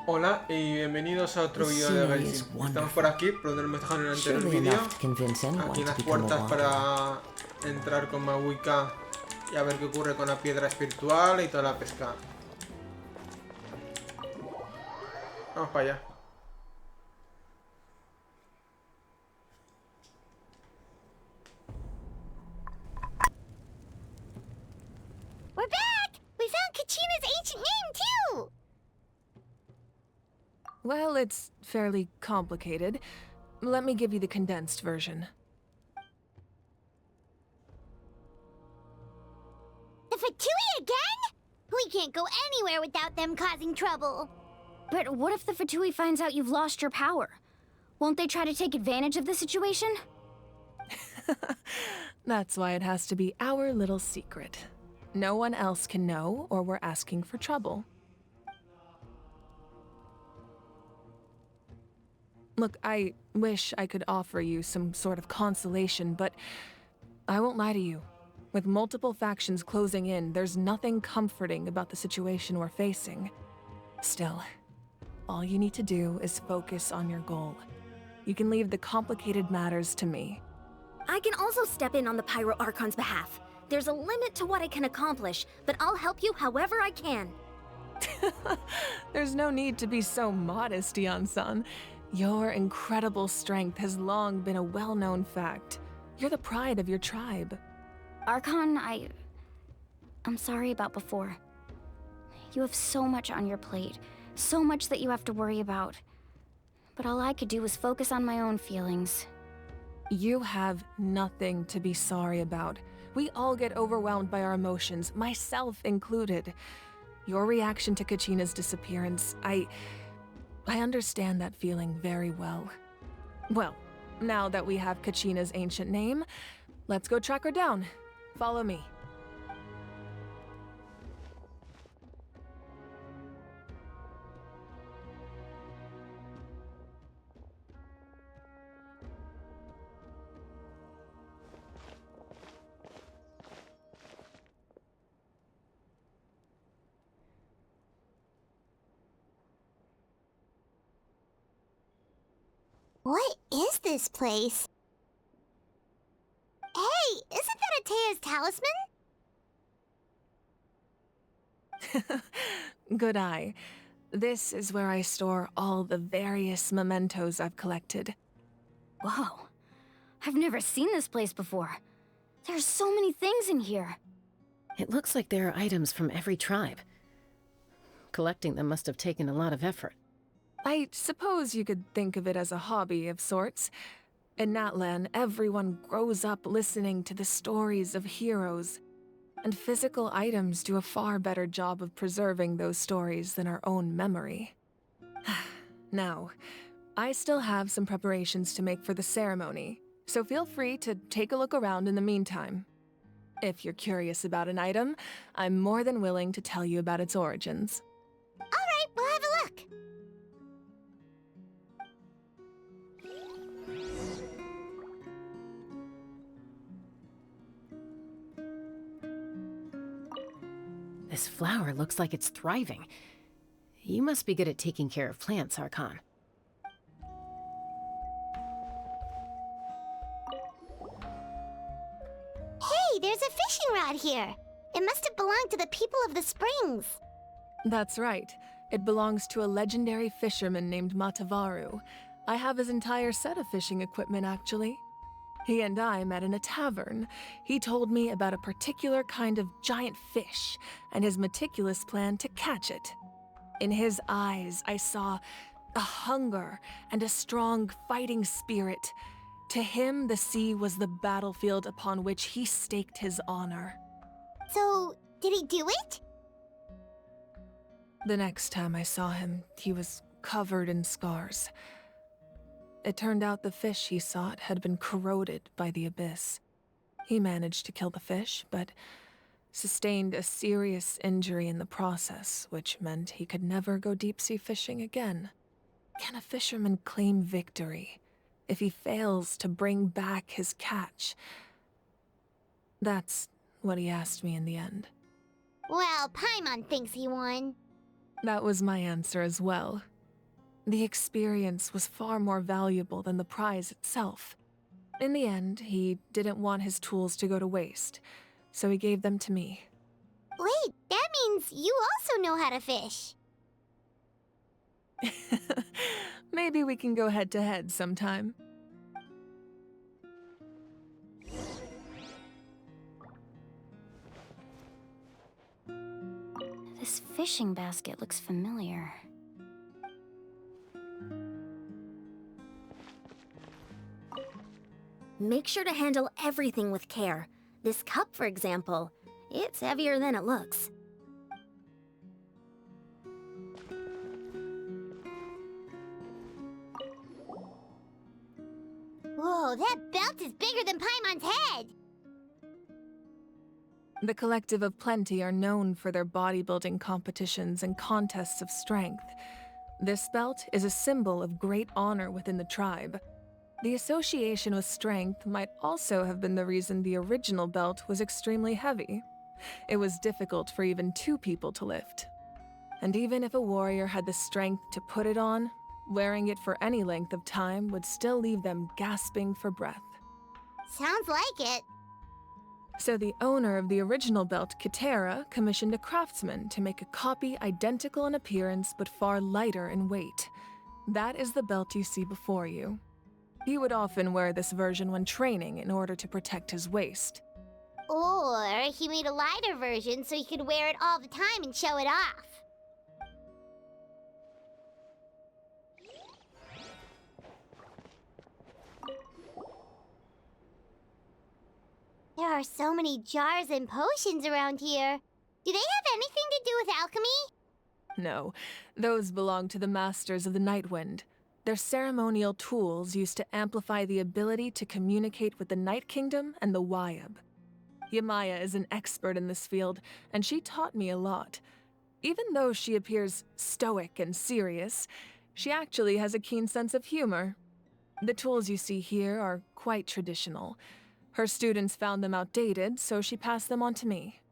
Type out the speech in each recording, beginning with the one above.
Hola y bienvenidos a otro This vídeo de scenery is Abismo. Estamos por wonderful, aquí, por donde me dejaron en el anterior surely vídeo. enough to convince Aquí anyone to las become a puertas wanderer. para entrar con Mawika y a ver qué ocurre con la piedra espiritual y toda la pesca. Vamos para allá. We're back! We found Kachina's ancient name, too! Well, it's fairly complicated. Let me give you the condensed version. The Fatui again? We can't go anywhere without them causing trouble. But what if the Fatui finds out you've lost your power? Won't they try to take advantage of the situation? That's why it has to be our little secret. No one else can know, or we're asking for trouble. Look, I wish I could offer you some sort of consolation, but I won't lie to you. With multiple factions closing in, there's nothing comforting about the situation we're facing. Still, all you need to do is focus on your goal. You can leave the complicated matters to me. I can also step in on the Pyro Archon's behalf. There's a limit to what I can accomplish, but I'll help you however I can. There's no need to be so modest, Yan-san. Your incredible strength has long been a well-known fact. You're the pride of your tribe. Archon, I'm sorry about before. You have so much on your plate, so much that you have to worry about. But all I could do was focus on my own feelings. You have nothing to be sorry about. We all get overwhelmed by our emotions, myself included. Your reaction to Kachina's disappearance, I understand that feeling very well. Well, now that we have Kachina's ancient name, let's go track her down. Follow me. What is this place? Hey, isn't that Atea's talisman? Good eye. This is where I store all the various mementos I've collected. Whoa. I've never seen this place before. There's so many things in here. It looks like there are items from every tribe. Collecting them must have taken a lot of effort. I suppose you could think of it as a hobby of sorts. In Natlan, everyone grows up listening to the stories of heroes, and physical items do a far better job of preserving those stories than our own memory. Now, I still have some preparations to make for the ceremony, so feel free to take a look around in the meantime. If you're curious about an item, I'm more than willing to tell you about its origins. All right, we'll have a look. This flower looks like it's thriving. You must be good at taking care of plants, Archon. Hey, there's a fishing rod here. It must have belonged to the people of the springs. That's right. It belongs to a legendary fisherman named Matavaru. I have his entire set of fishing equipment, actually. He and I met in a tavern. He told me about a particular kind of giant fish and his meticulous plan to catch it. In his eyes, I saw a hunger and a strong fighting spirit. To him, the sea was the battlefield upon which he staked his honor. So, did he do it? The next time I saw him, he was covered in scars. It turned out the fish he sought had been corroded by the abyss. He managed to kill the fish, but sustained a serious injury in the process, which meant he could never go deep-sea fishing again. Can a fisherman claim victory if he fails to bring back his catch? That's what he asked me in the end. Well, Paimon thinks he won. That was my answer as well. The experience was far more valuable than the prize itself. In the end, he didn't want his tools to go to waste, so he gave them to me. Wait, that means you also know how to fish. Maybe we can go head-to-head sometime. This fishing basket looks familiar. Make sure to handle everything with care. This cup, for example, it's heavier than it looks. Whoa, that belt is bigger than Paimon's head! The Collective of Plenty are known for their bodybuilding competitions and contests of strength. This belt is a symbol of great honor within the tribe. The association with strength might also have been the reason the original belt was extremely heavy. It was difficult for even 2 people to lift. And even if a warrior had the strength to put it on, wearing it for any length of time would still leave them gasping for breath. Sounds like it. So the owner of the original belt, Kitera, commissioned a craftsman to make a copy identical in appearance but far lighter in weight. That is the belt you see before you. He would often wear this version when training in order to protect his waist. Or he made a lighter version so he could wear it all the time and show it off. There are so many jars and potions around here. Do they have anything to do with alchemy? No, those belong to the Masters of the Nightwind. They're ceremonial tools used to amplify the ability to communicate with the Night Kingdom and the Wyab. Yamaya is an expert in this field, and she taught me a lot. Even though she appears stoic and serious, she actually has a keen sense of humor. The tools you see here are quite traditional. Her students found them outdated, so she passed them on to me.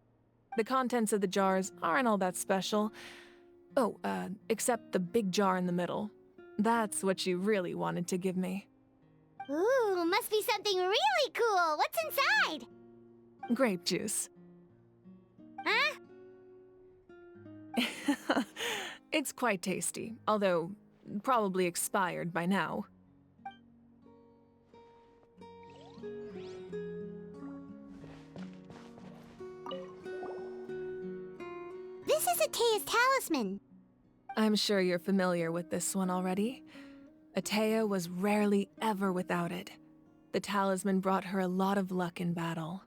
The contents of the jars aren't all that special. Oh, except the big jar in the middle. That's what she really wanted to give me. Ooh, must be something really cool. What's inside? Grape juice. Huh? It's quite tasty, although probably expired by now. This is Atea's talisman. I'm sure you're familiar with this one already. Atea was rarely ever without it. The talisman brought her a lot of luck in battle.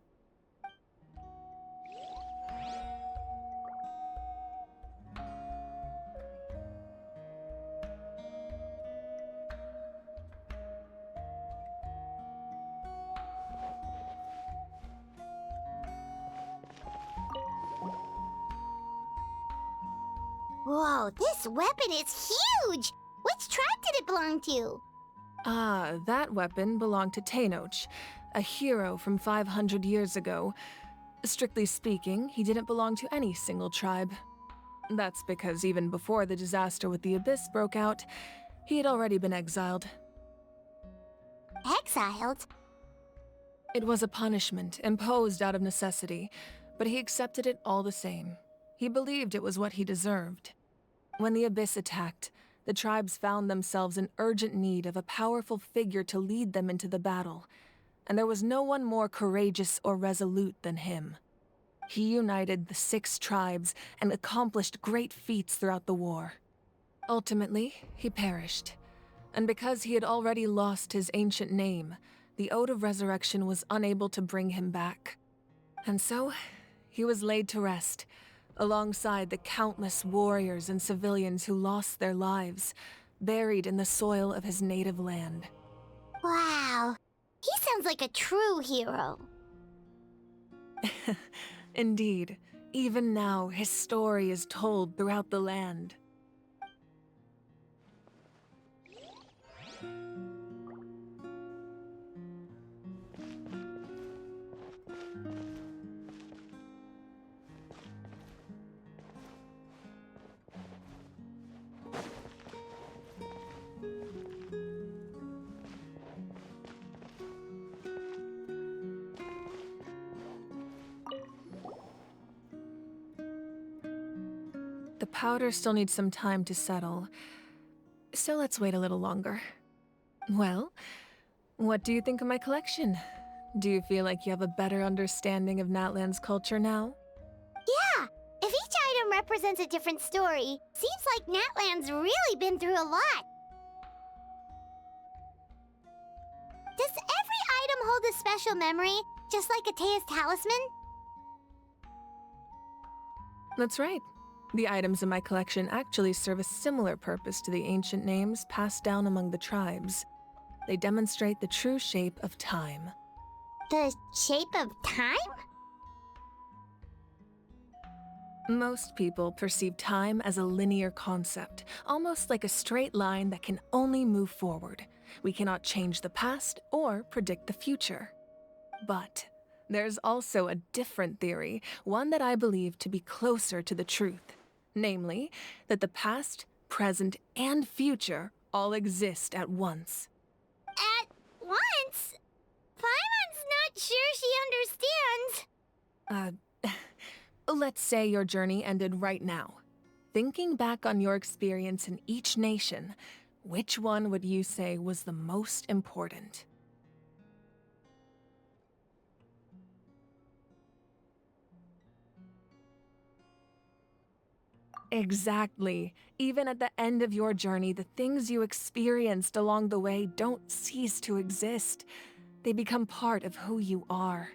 Whoa, this weapon is huge! Which tribe did it belong to? Ah, that weapon belonged to Tenoch, a hero from 500 years ago. Strictly speaking, he didn't belong to any single tribe. That's because even before the disaster with the Abyss broke out, he had already been exiled. Exiled? It was a punishment imposed out of necessity, but he accepted it all the same. He believed it was what he deserved. When the Abyss attacked, the tribes found themselves in urgent need of a powerful figure to lead them into the battle, and there was no one more courageous or resolute than him. He united the 6 tribes and accomplished great feats throughout the war. Ultimately, he perished, and because he had already lost his ancient name, the Ode of Resurrection was unable to bring him back. And so, he was laid to rest, alongside the countless warriors and civilians who lost their lives, buried in the soil of his native land. Wow. He sounds like a true hero. Indeed, even now his story is told throughout the land. powder still needs some time to settle. So let's wait a little longer. Well, what do you think of my collection? Do you feel like you have a better understanding of Natlan's culture now? Yeah, if each item represents a different story, seems like Natlan's really been through a lot. Does every item hold a special memory, just like Atea's talisman? That's right. The items in my collection actually serve a similar purpose to the ancient names passed down among the tribes. They demonstrate the true shape of time. The shape of time? Most people perceive time as a linear concept, almost like a straight line that can only move forward. We cannot change the past or predict the future. But there's also a different theory, one that I believe to be closer to the truth. Namely, that the past, present, and future all exist at once. At once? Paimon's not sure she understands. Let's say your journey ended right now. Thinking back on your experience in each nation, which one would you say was the most important? Exactly. Even at the end of your journey, the things you experienced along the way don't cease to exist. They become part of who you are.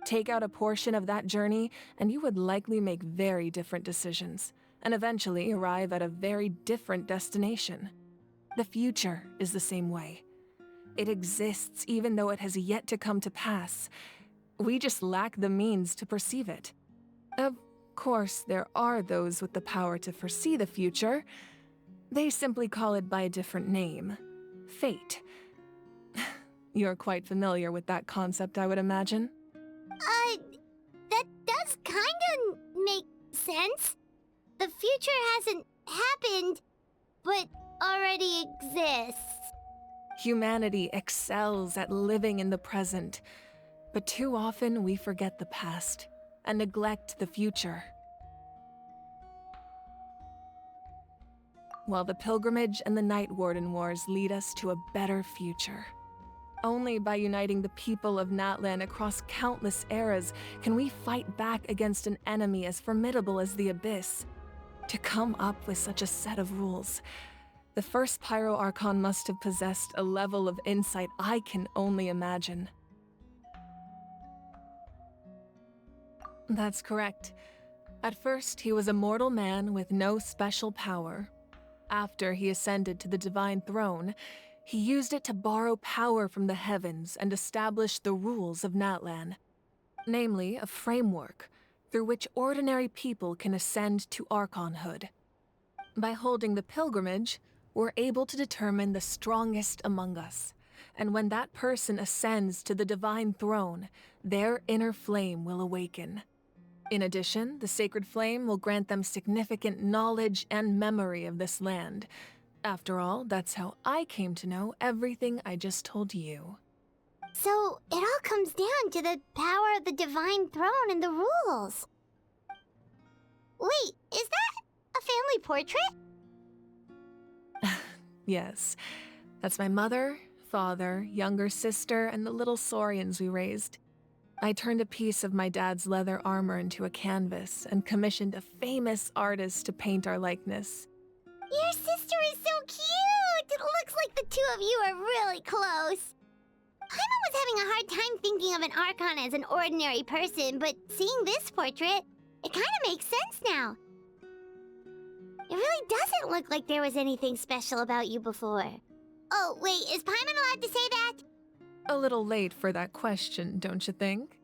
Take out a portion of that journey, and you would likely make very different decisions, and eventually arrive at a very different destination. The future is the same way. It exists even though it has yet to come to pass. We just lack the means to perceive it. Of course, there are those with the power to foresee the future. They simply call it by a different name. Fate. You're quite familiar with that concept, I would imagine. That does kinda make sense. The future hasn't happened, but already exists. Humanity excels at living in the present, but too often we forget the past and neglect the future. While the pilgrimage and the Night Warden Wars lead us to a better future. Only by uniting the people of Natlan across countless eras can we fight back against an enemy as formidable as the Abyss. To come up with such a set of rules, the first Pyro Archon must have possessed a level of insight I can only imagine. That's correct. At first, he was a mortal man with no special power. After he ascended to the Divine Throne, he used it to borrow power from the heavens and establish the rules of Natlan. Namely, a framework through which ordinary people can ascend to Archonhood. By holding the pilgrimage, we're able to determine the strongest among us. And when that person ascends to the Divine Throne, their inner flame will awaken. In addition, the sacred flame will grant them significant knowledge and memory of this land. After all, that's how I came to know everything I just told you. So, it all comes down to the power of the Divine Throne and the rules. Wait, is that a family portrait? Yes, that's my mother, father, younger sister, and the little saurians we raised. I turned a piece of my dad's leather armor into a canvas and commissioned a famous artist to paint our likeness. Your sister is so cute! It looks like the two of you are really close. Paimon was having a hard time thinking of an Archon as an ordinary person, but seeing this portrait, it kind of makes sense now. It really doesn't look like there was anything special about you before. Oh, wait, is Paimon allowed to say that? A little late for that question, don't you think?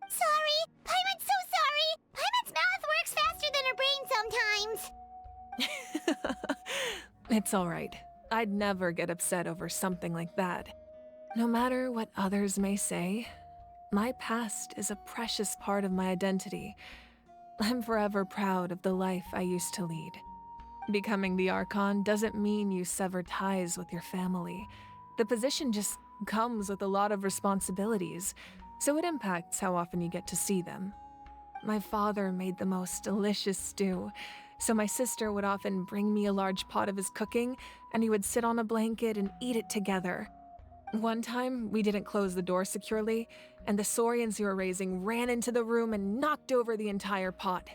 Sorry! Paimon's so sorry! Paimon's mouth works faster than her brain sometimes! It's all right. I'd never get upset over something like that. No matter what others may say, my past is a precious part of my identity. I'm forever proud of the life I used to lead. Becoming the Archon doesn't mean you sever ties with your family. The position just comes with a lot of responsibilities, so it impacts how often you get to see them. My father made the most delicious stew, So my sister would often bring me a large pot of his cooking, and we would sit on a blanket and eat it together. One time, we didn't close the door securely, and the saurians we were raising ran into the room and knocked over the entire pot.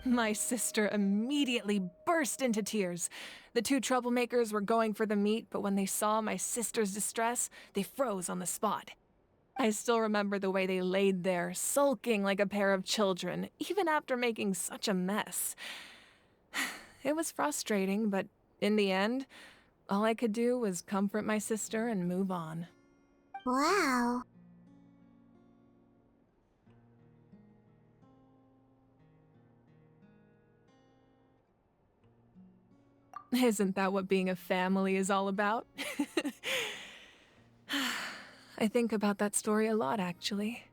My sister immediately burst into tears. The two troublemakers were going for the meat, but when they saw my sister's distress, they froze on the spot. I still remember the way they laid there, sulking like a pair of children, even after making such a mess. It was frustrating, but in the end, all I could do was comfort my sister and move on. Wow. Isn't that what being a family is all about? I think about that story a lot, actually.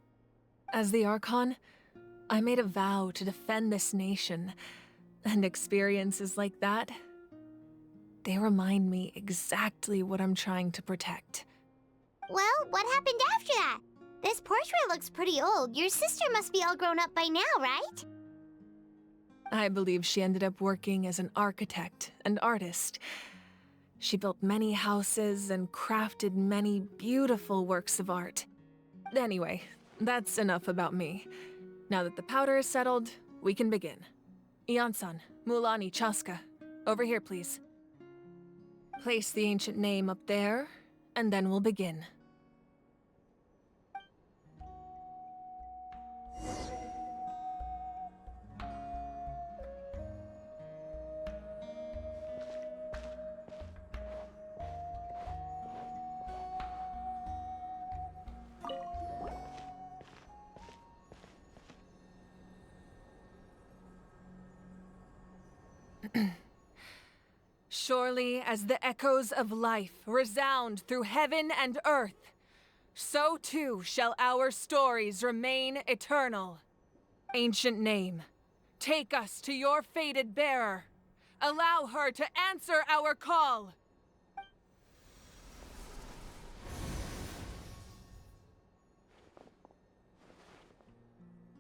As the Archon, I made a vow to defend this nation, and experiences like that, they remind me exactly what I'm trying to protect. Well, what happened after that? This portrait looks pretty old. Your sister must be all grown up by now, right? I believe she ended up working as an architect and artist. She built many houses and crafted many beautiful works of art. Anyway, that's enough about me. Now that the powder is settled, we can begin. Ian-san, Mulani, Chaska, over here, please. Place the ancient name up there, and then we'll begin. Surely as the echoes of life resound through heaven and earth, so too shall our stories remain eternal. Ancient name, take us to your fated bearer. Allow her to answer our call.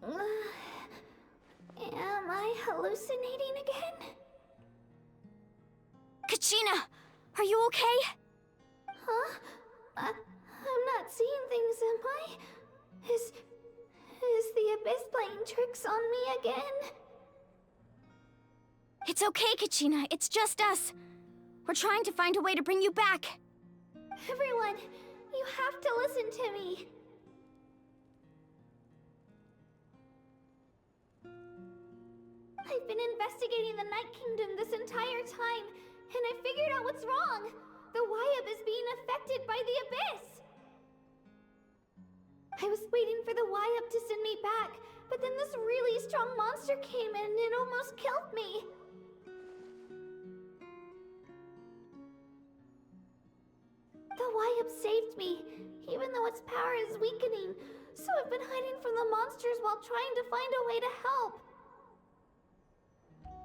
Am I hallucinating again? Kachina, are you okay? Huh? I'm not seeing things, am I? Is the Abyss playing tricks on me again? It's okay, Kachina. It's just us. We're trying to find a way to bring you back. Everyone, you have to listen to me. I've been investigating the Night Kingdom this entire time, and I figured out what's wrong. The Wyab is being affected by the Abyss. I was waiting for the Wyab to send me back, but then this really strong monster came in and it almost killed me. The Wyab saved me, even though its power is weakening, so I've been hiding from the monsters while trying to find a way to help.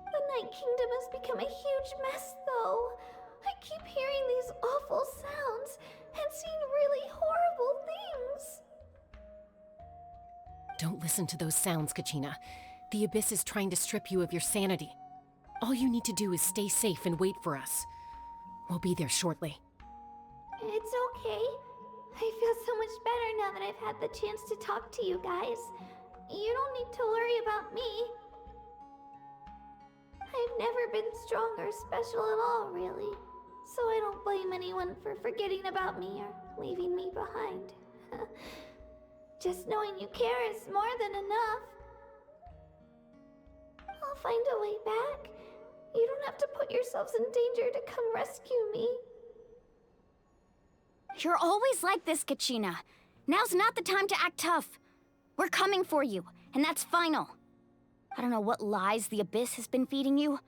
The Night Kingdom has become a huge mess, though. I keep hearing these awful sounds and seeing really horrible things. Don't listen to those sounds, Kachina. The Abyss is trying to strip you of your sanity. All you need to do is stay safe and wait for us. We'll be there shortly. It's okay. I feel so much better now that I've had the chance to talk to you guys. You don't need to worry about me. I've never been strong or special at all, really. So I don't blame anyone for forgetting about me or leaving me behind. Just knowing you care is more than enough. I'll find a way back. You don't have to put yourselves in danger to come rescue me. You're always like this, Kachina. Now's not the time to act tough. We're coming for you, and that's final. I don't know what lies the Abyss has been feeding you,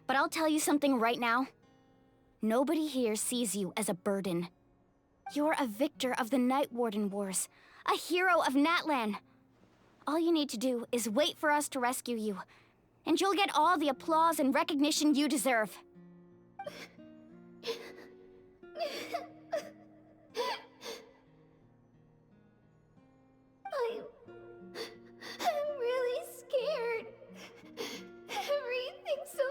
but I'll tell you something right now. Nobody here sees you as a burden. You're a victor of the Night Warden Wars, a hero of Natlan. All you need to do is wait for us to rescue you, and you'll get all the applause and recognition you deserve. I'm really scared. Everything's so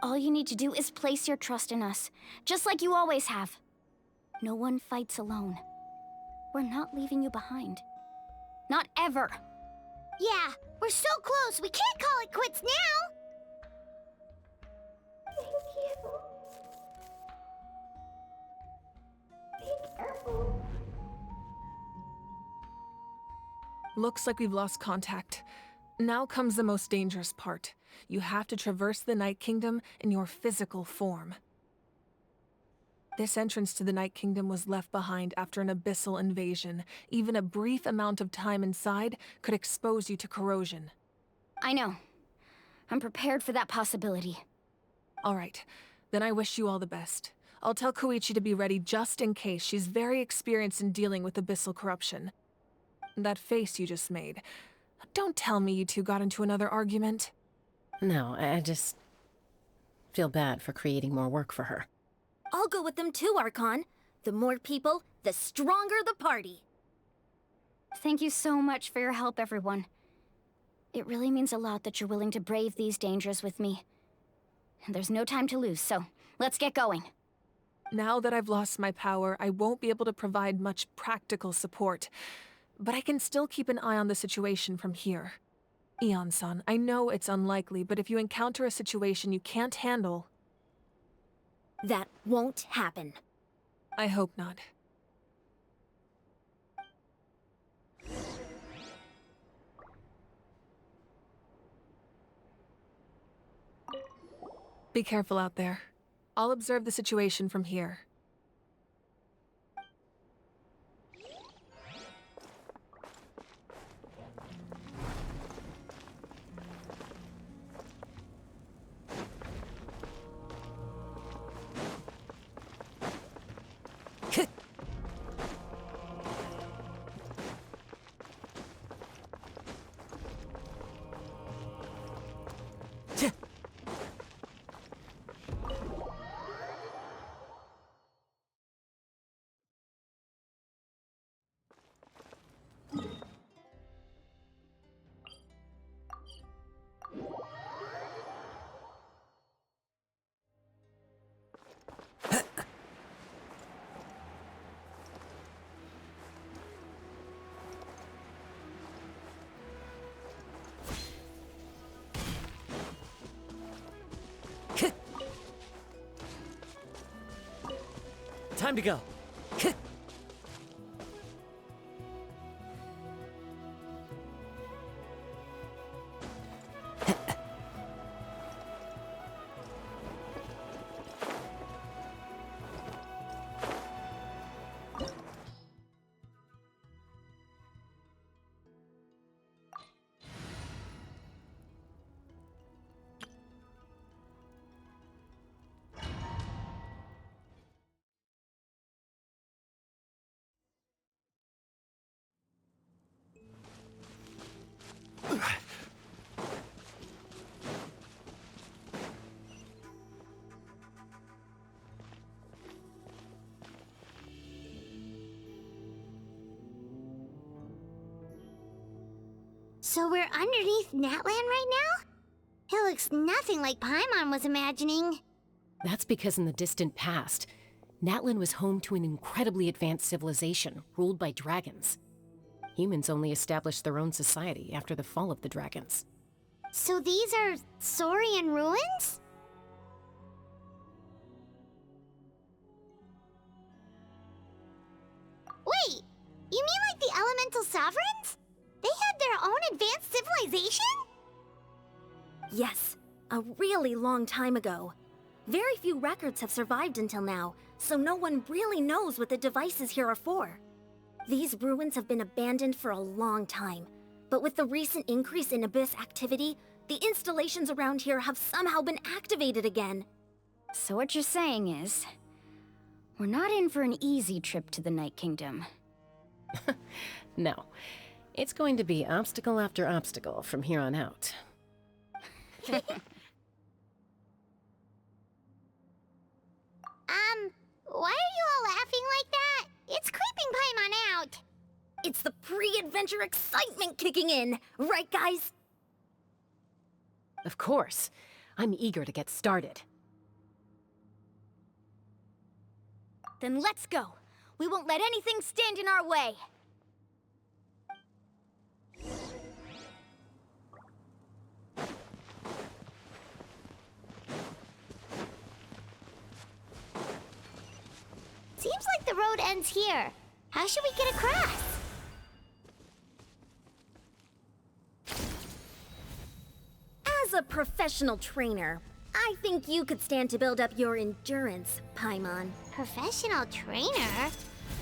All you need to do is place your trust in us, just like you always have. No one fights alone. We're not leaving you behind. Not ever. Yeah, we're so close. We can't call it quits now. Thank you. Be careful. Looks like we've lost contact. Now comes the most dangerous part. You have to traverse the Night Kingdom in your physical form. This entrance to the Night Kingdom was left behind after an abyssal invasion. Even a brief amount of time inside could expose you to corrosion. I know. I'm prepared for that possibility. All right, then I wish you all the best. I'll tell Koichi to be ready just in case. She's very experienced in dealing with abyssal corruption. That face you just made. Don't tell me you two got into another argument. No, I just feel bad for creating more work for her. I'll go with them too, Archon. The more people, the stronger the party. Thank you so much for your help, everyone. It really means a lot that you're willing to brave these dangers with me. There's no time to lose, so let's get going. Now that I've lost my power, I won't be able to provide much practical support. But I can still keep an eye on the situation from here. Eon-san, I know it's unlikely, but if you encounter a situation you can't handle... That won't happen. I hope not. Be careful out there. I'll observe the situation from here. Time to go. So we're underneath Natlan right now? It looks nothing like Paimon was imagining. That's because in the distant past, Natlan was home to an incredibly advanced civilization ruled by dragons. Humans only established their own society after the fall of the dragons. So these are Saurian ruins? Wait, you mean like the elemental sovereigns? They had their own advanced civilization? Yes, a really long time ago. Very few records have survived until now, so no one really knows what the devices here are for. These ruins have been abandoned for a long time, but with the recent increase in Abyss activity, the installations around here have somehow been activated again. So what you're saying is, we're not in for an easy trip to the Night Kingdom. No. It's going to be obstacle after obstacle from here on out. Why are you all laughing like that? It's creeping Paimon out. It's the pre-adventure excitement kicking in, right guys? Of course. I'm eager to get started. Then let's go. We won't let anything stand in our way. Seems like the road ends here. How should we get across? As a professional trainer, I think you could stand to build up your endurance, Paimon. Professional trainer?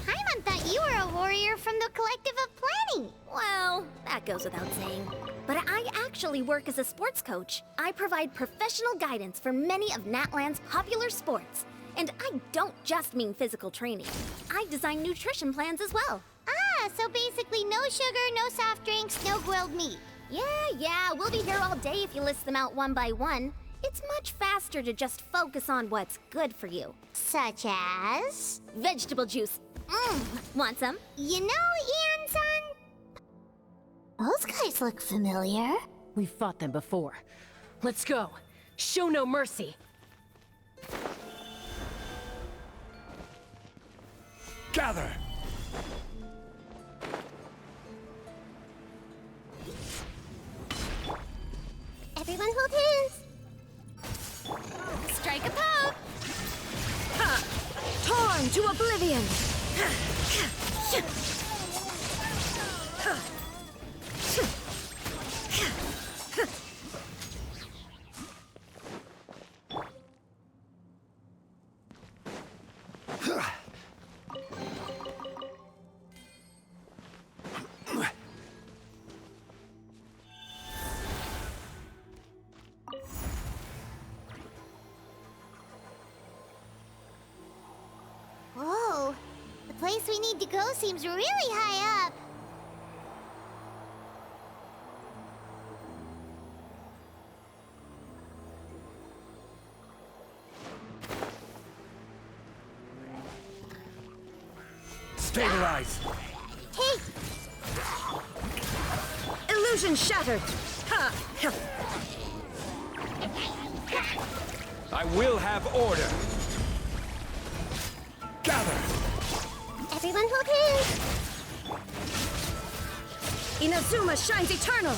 Paimon thought you were a warrior from the Collective of Planning. Well, that goes without saying. But I actually work as a sports coach. I provide professional guidance for many of Natlan's popular sports. And I don't just mean physical training. I design nutrition plans as well. Ah, so basically no sugar, no soft drinks, no grilled meat. Yeah, we'll be here all day if you list them out one by one. It's much faster to just focus on what's good for you. Such as? Vegetable juice. Want some? You know, Ian-san? Those guys look familiar. We've fought them before. Let's go. Show no mercy. Gather! Everyone hold hands. Strike a pose! Ha! Torn to oblivion! Whoa, the place we need to go seems really high up. Stabilize! Hey, Illusion shattered! Ha! I will have order! Gather! everyone hold hands. Inazuma shines eternal!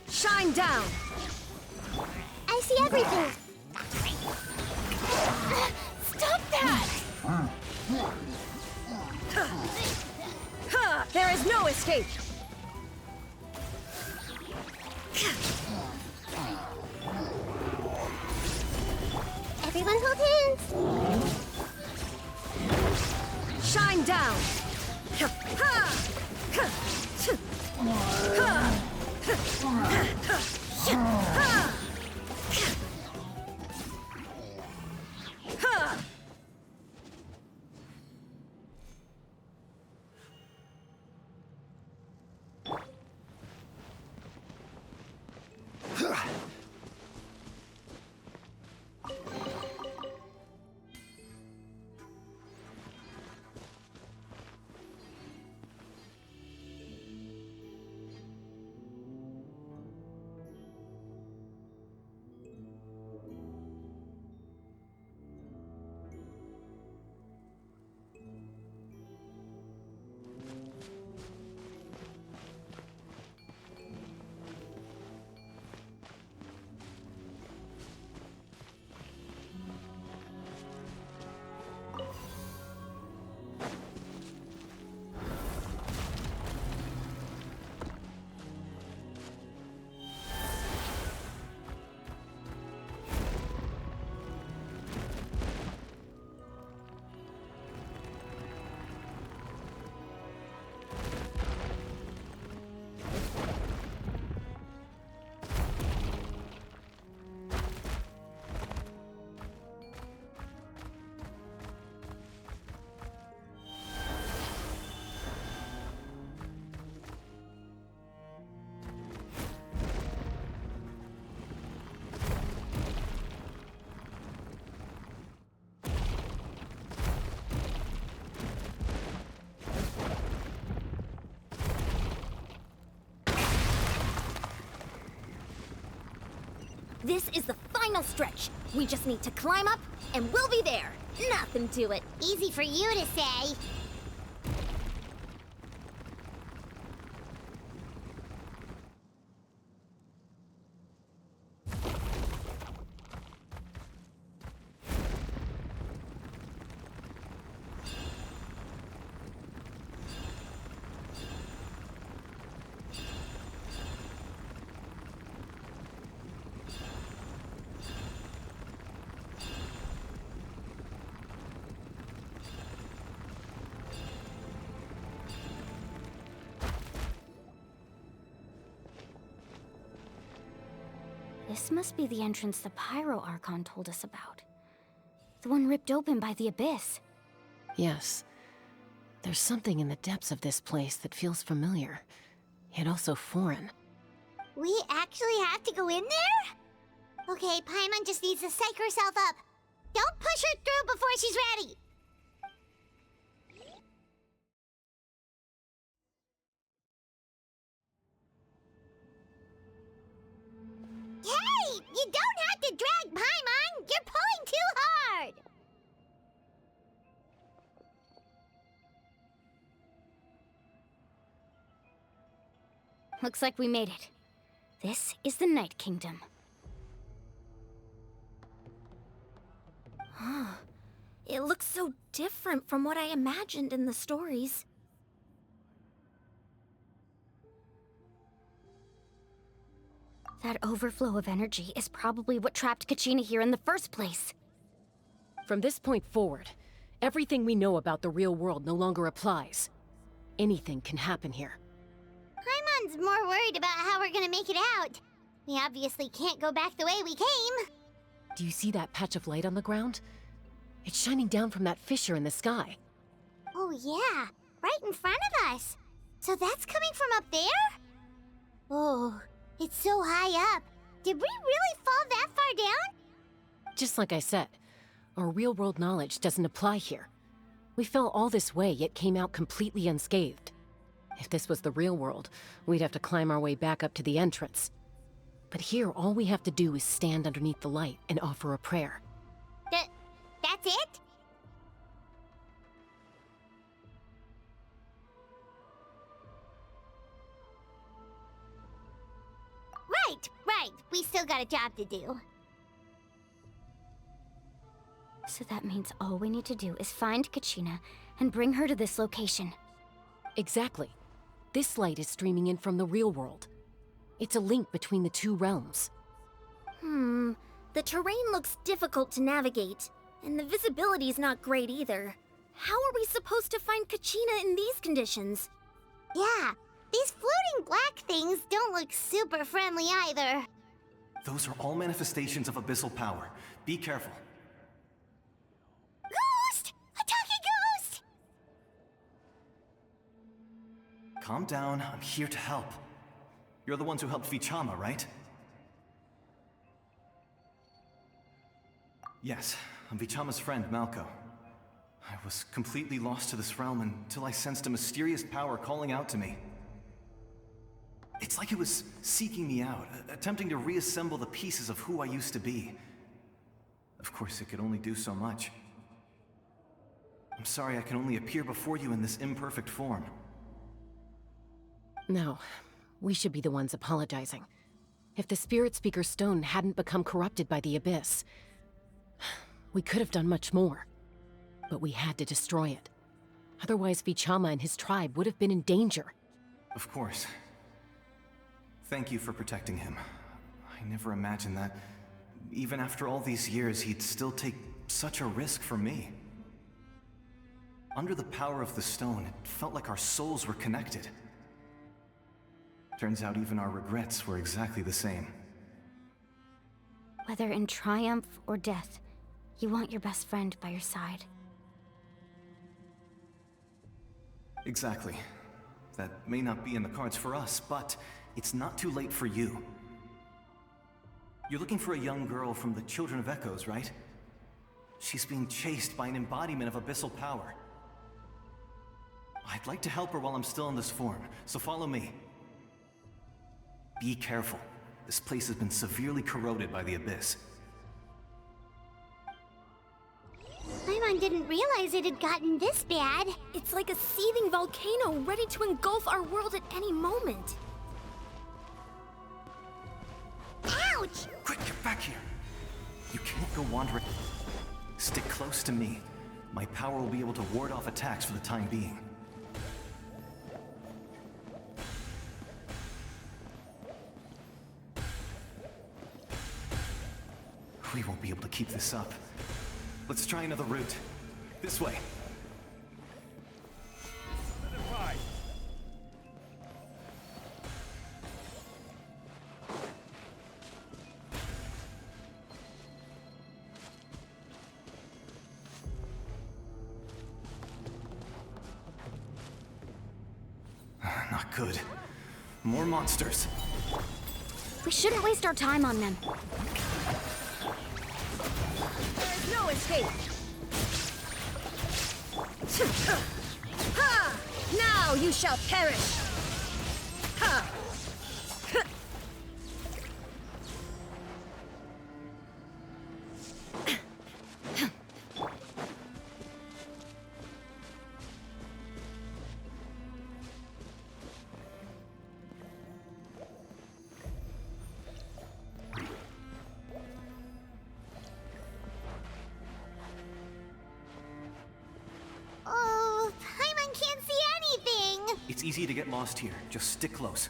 Shine down! I see everything. Stop that! Ha! There is no escape! Everyone hold hands. Shine down! Ha! Ha! This is the final stretch. We just need to climb up, and we'll be there. Nothing to it. Easy for you to say. This must be the entrance the Pyro Archon told us about. The one ripped open by the Abyss. Yes. There's something in the depths of this place that feels familiar, yet also foreign. We actually have to go in there? Okay, Paimon just needs to psych herself up. Don't push her through before she's ready. Hey! You don't have to drag Paimon! You're pulling too hard! Looks like we made it. This is the Night Kingdom. It looks so different from what I imagined in the stories. That overflow of energy is probably what trapped Kachina here in the first place. From this point forward, everything we know about the real world no longer applies. Anything can happen here. Paimon's more worried about how we're gonna make it out. We obviously can't go back the way we came. Do you see that patch of light on the ground? It's shining down from that fissure in the sky. Oh yeah, right in front of us. So that's coming from up there? Oh, it's so high up. Did we really fall that far down? Just like I said, our real-world knowledge doesn't apply here. We fell all this way, yet came out completely unscathed. If this was the real world, we'd have to climb our way back up to the entrance. But here, all we have to do is stand underneath the light and offer a prayer. That's it? Right. We still got a job to do. So that means all we need to do is find Kachina and bring her to this location. Exactly. This light is streaming in from the real world. It's a link between the two realms. The terrain looks difficult to navigate, and the visibility's not great either. How are we supposed to find Kachina in these conditions? Yeah, these floating black things don't look super friendly either. Those are all manifestations of abyssal power. Be careful. Ghost! A talking ghost! Calm down, I'm here to help. You're the ones who helped Vichama, right? Yes, I'm Vichama's friend, Malco. I was completely lost to this realm until I sensed a mysterious power calling out to me. It's like it was seeking me out, attempting to reassemble the pieces of who I used to be. Of course, it could only do so much. I'm sorry I can only appear before you in this imperfect form. No, we should be the ones apologizing. If the Spirit Speaker Stone hadn't become corrupted by the Abyss, we could have done much more. But we had to destroy it. Otherwise, Vichama and his tribe would have been in danger. Of course. Thank you for protecting him. I never imagined that, even after all these years, he'd still take such a risk for me. Under the power of the stone, it felt like our souls were connected. Turns out even our regrets were exactly the same. Whether in triumph or death, you want your best friend by your side. Exactly. That may not be in the cards for us, but it's not too late for you. You're looking for a young girl from the Children of Echoes, right? She's being chased by an embodiment of abyssal power. I'd like to help her while I'm still in this form, so follow me. Be careful. This place has been severely corroded by the Abyss. Paimon didn't realize it had gotten this bad. It's like a seething volcano ready to engulf our world at any moment. Ouch! Quick, get back here! You can't go wandering. Stick close to me. My power will be able to ward off attacks for the time being. We won't be able to keep this up. Let's try another route. This way. Not good. More monsters. We shouldn't waste our time on them. There's no escape! Ha! Now you shall perish! Ha! Oh, Paimon can't see anything! It's easy to get lost here. Just stick close.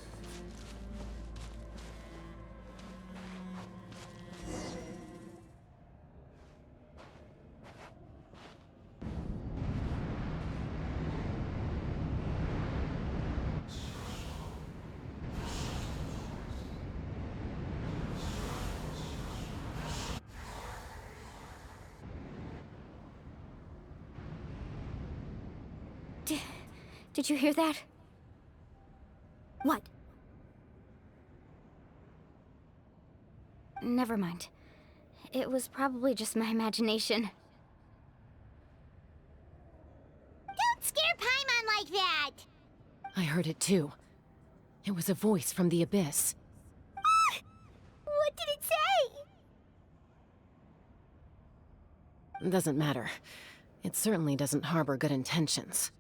Did you hear that? What? Never mind. It was probably just my imagination. Don't scare Paimon like that! I heard it too. It was a voice from the Abyss. What did it say? Doesn't matter. It certainly doesn't harbor good intentions.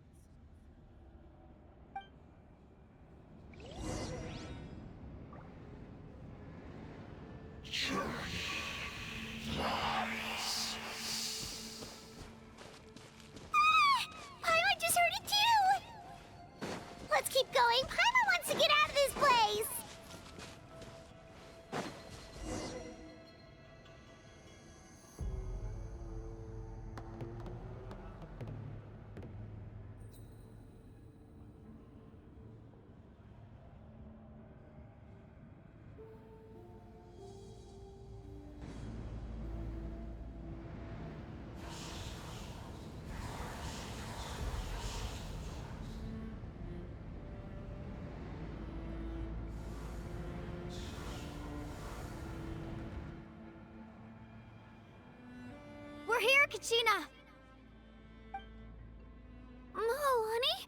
Paimon just heard it too! Let's keep going. Paimon wants to get out of this place! We're here, Kachina! Oh, honey?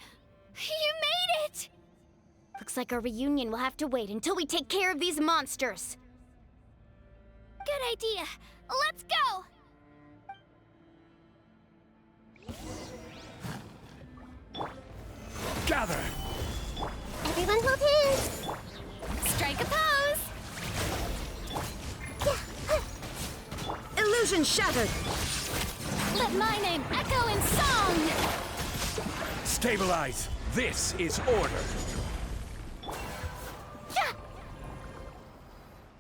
You made it! Looks like our reunion will have to wait until we take care of these monsters. Good idea. Let's go! Gather! Everyone hold hands! Strike a pose! Illusion shattered! Let my name echo in song! Stabilize! This is order!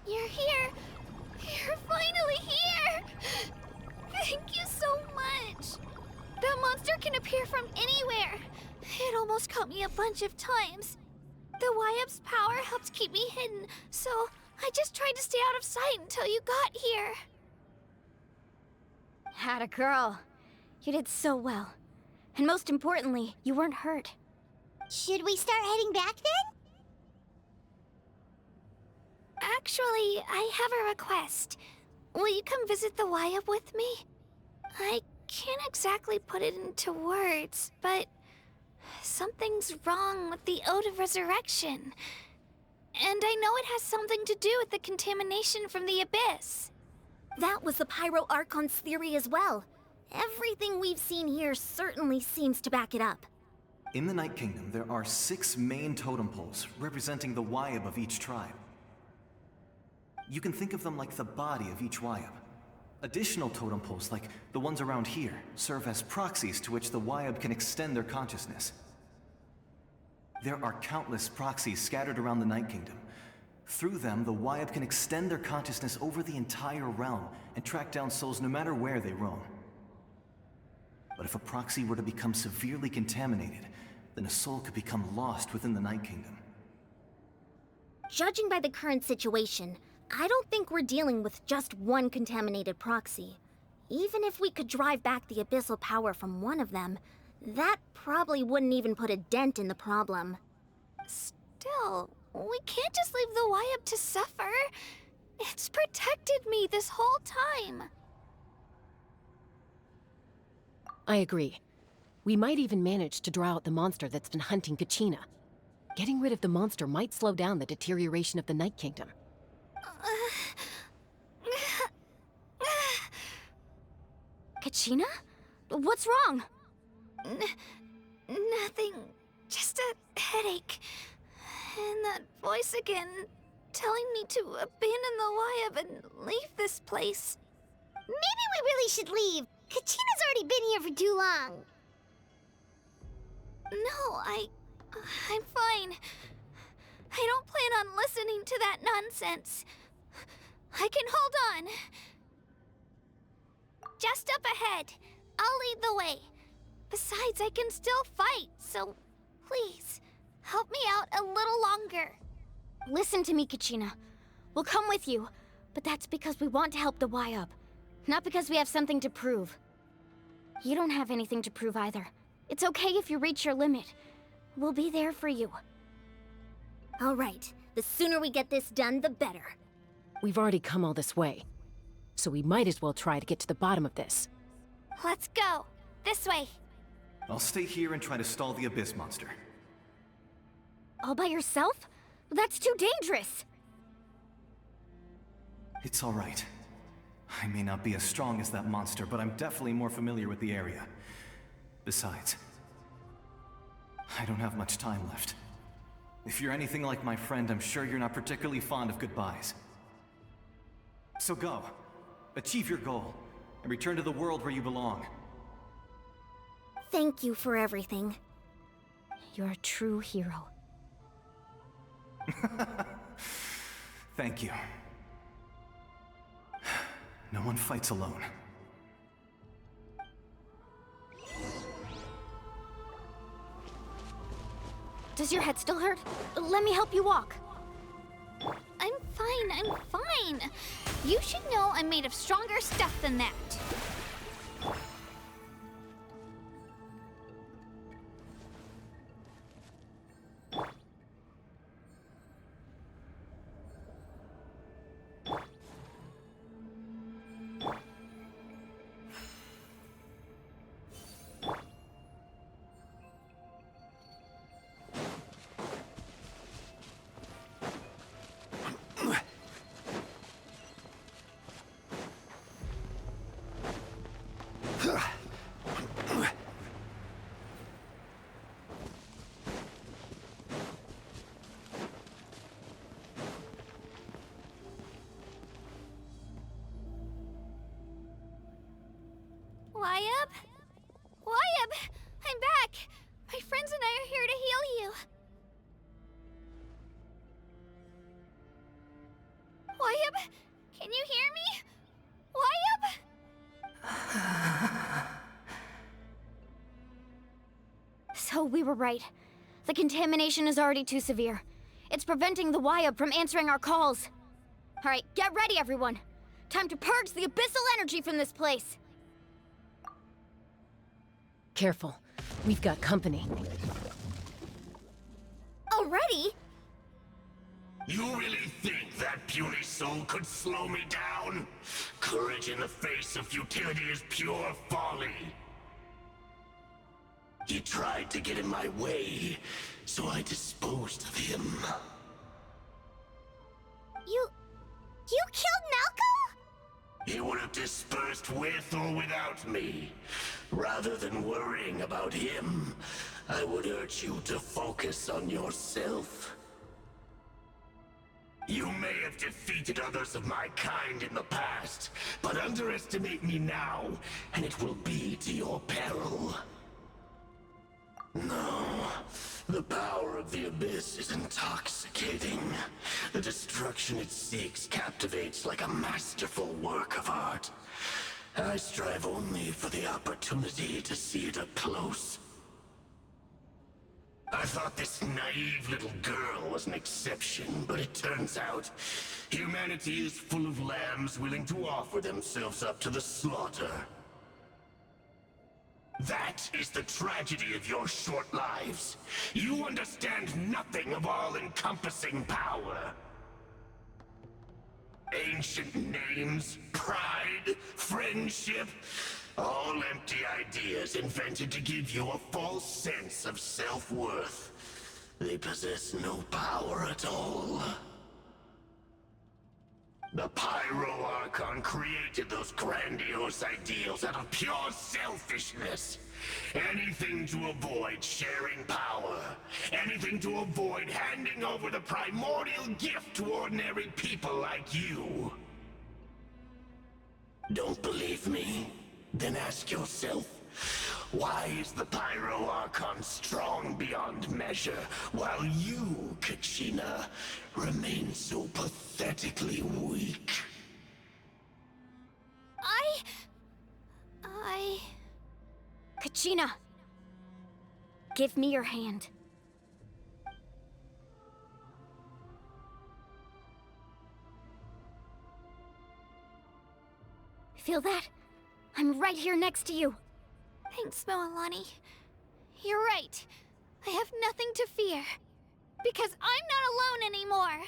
You're here! You're finally here! Thank you so much! That monster can appear from anywhere! It almost caught me a bunch of times. The YF's power helped keep me hidden, so I just tried to stay out of sight until you got here. Atta girl. You did so well. And most importantly, you weren't hurt. Should we start heading back then? Actually, I have a request. Will you come visit the YF with me? I can't exactly put it into words, but something's wrong with the Ode of Resurrection. And And I know it has something to do with the contamination from the Abyss. That was the Pyro Archon's theory as well. Everything we've seen here certainly seems to back it up. In the Night Kingdom, there are 6 main totem poles representing the Wyab of each tribe. You can think of them like the body of each Wyab. Additional totem poles, like the ones around here, serve as proxies to which the Wyab can extend their consciousness. There are countless proxies scattered around the Night Kingdom. Through them, the Wyab can extend their consciousness over the entire realm and track down souls no matter where they roam. But if a proxy were to become severely contaminated, then a soul could become lost within the Night Kingdom. Judging by the current situation, I don't think we're dealing with just one contaminated proxy. Even if we could drive back the abyssal power from one of them, that probably wouldn't even put a dent in the problem. Still, we can't just leave the Wyab to suffer. It's protected me this whole time. I agree. We might even manage to draw out the monster that's been hunting Kachina. Getting rid of the monster might slow down the deterioration of the Night Kingdom. Kachina? What's wrong? Nothing. Just a headache. And that voice again, telling me to abandon the Wyab and leave this place. Maybe we really should leave. Kachina's already been here for too long. No, I'm fine. I don't plan on listening to that nonsense. I can hold on. Just up ahead. I'll lead the way. Besides, I can still fight, so please, help me out a little longer. Listen to me, Kachina. We'll come with you, but that's because we want to help the Wyab, not because we have something to prove. You don't have anything to prove either. It's okay if you reach your limit. We'll be there for you. All right, the sooner we get this done, the better. We've already come all this way, so we might as well try to get to the bottom of this. Let's go. This way. I'll stay here and try to stall the Abyss monster. All by yourself? That's too dangerous. It's all right. I may not be as strong as that monster, but I'm definitely more familiar with the area. Besides, I don't have much time left. If you're anything like my friend, I'm sure you're not particularly fond of goodbyes. So go. Achieve your goal, and return to the world where you belong. Thank you for everything. You're a true hero. Thank you. No one fights alone. Does your head still hurt? Let me help you walk. I'm fine. You should know I'm made of stronger stuff than that. Wyab! I'm back! My friends and I are here to heal you. Wyab, can you hear me? Wyab? So we were right. The contamination is already too severe. It's preventing the Wyab from answering our calls. All right, get ready, everyone. Time to purge the abyssal energy from this place. Careful. We've got company. Already? You really think that puny soul could slow me down? Courage in the face of futility is pure folly. He tried to get in my way, so I disposed of him. He would have dispersed with or without me. Rather than worrying about him, I would urge you to focus on yourself. You may have defeated others of my kind in the past, but underestimate me now, and it will be to your peril. No, the power of the Abyss is intoxicating. The destruction it seeks captivates like a masterful work of art. I strive only for the opportunity to see it up close. I thought this naive little girl was an exception, but it turns out humanity is full of lambs willing to offer themselves up to the slaughter. That is the tragedy of your short lives. You understand nothing of all-encompassing power. Ancient names, pride, friendship, all empty ideas invented to give you a false sense of self-worth. They possess no power at all. The Pyro Archon created those grandiose ideals out of pure selfishness. Anything to avoid sharing power. Anything to avoid handing over the primordial gift to ordinary people like you. Don't believe me? Then ask yourself, why is the Pyro Archon strong beyond measure, while you, Kachina, remain so pathetically weak? Kachina! Give me your hand. Feel that? I'm right here next to you. Thanks, Moalani. You're right. I have nothing to fear. Because I'm not alone anymore.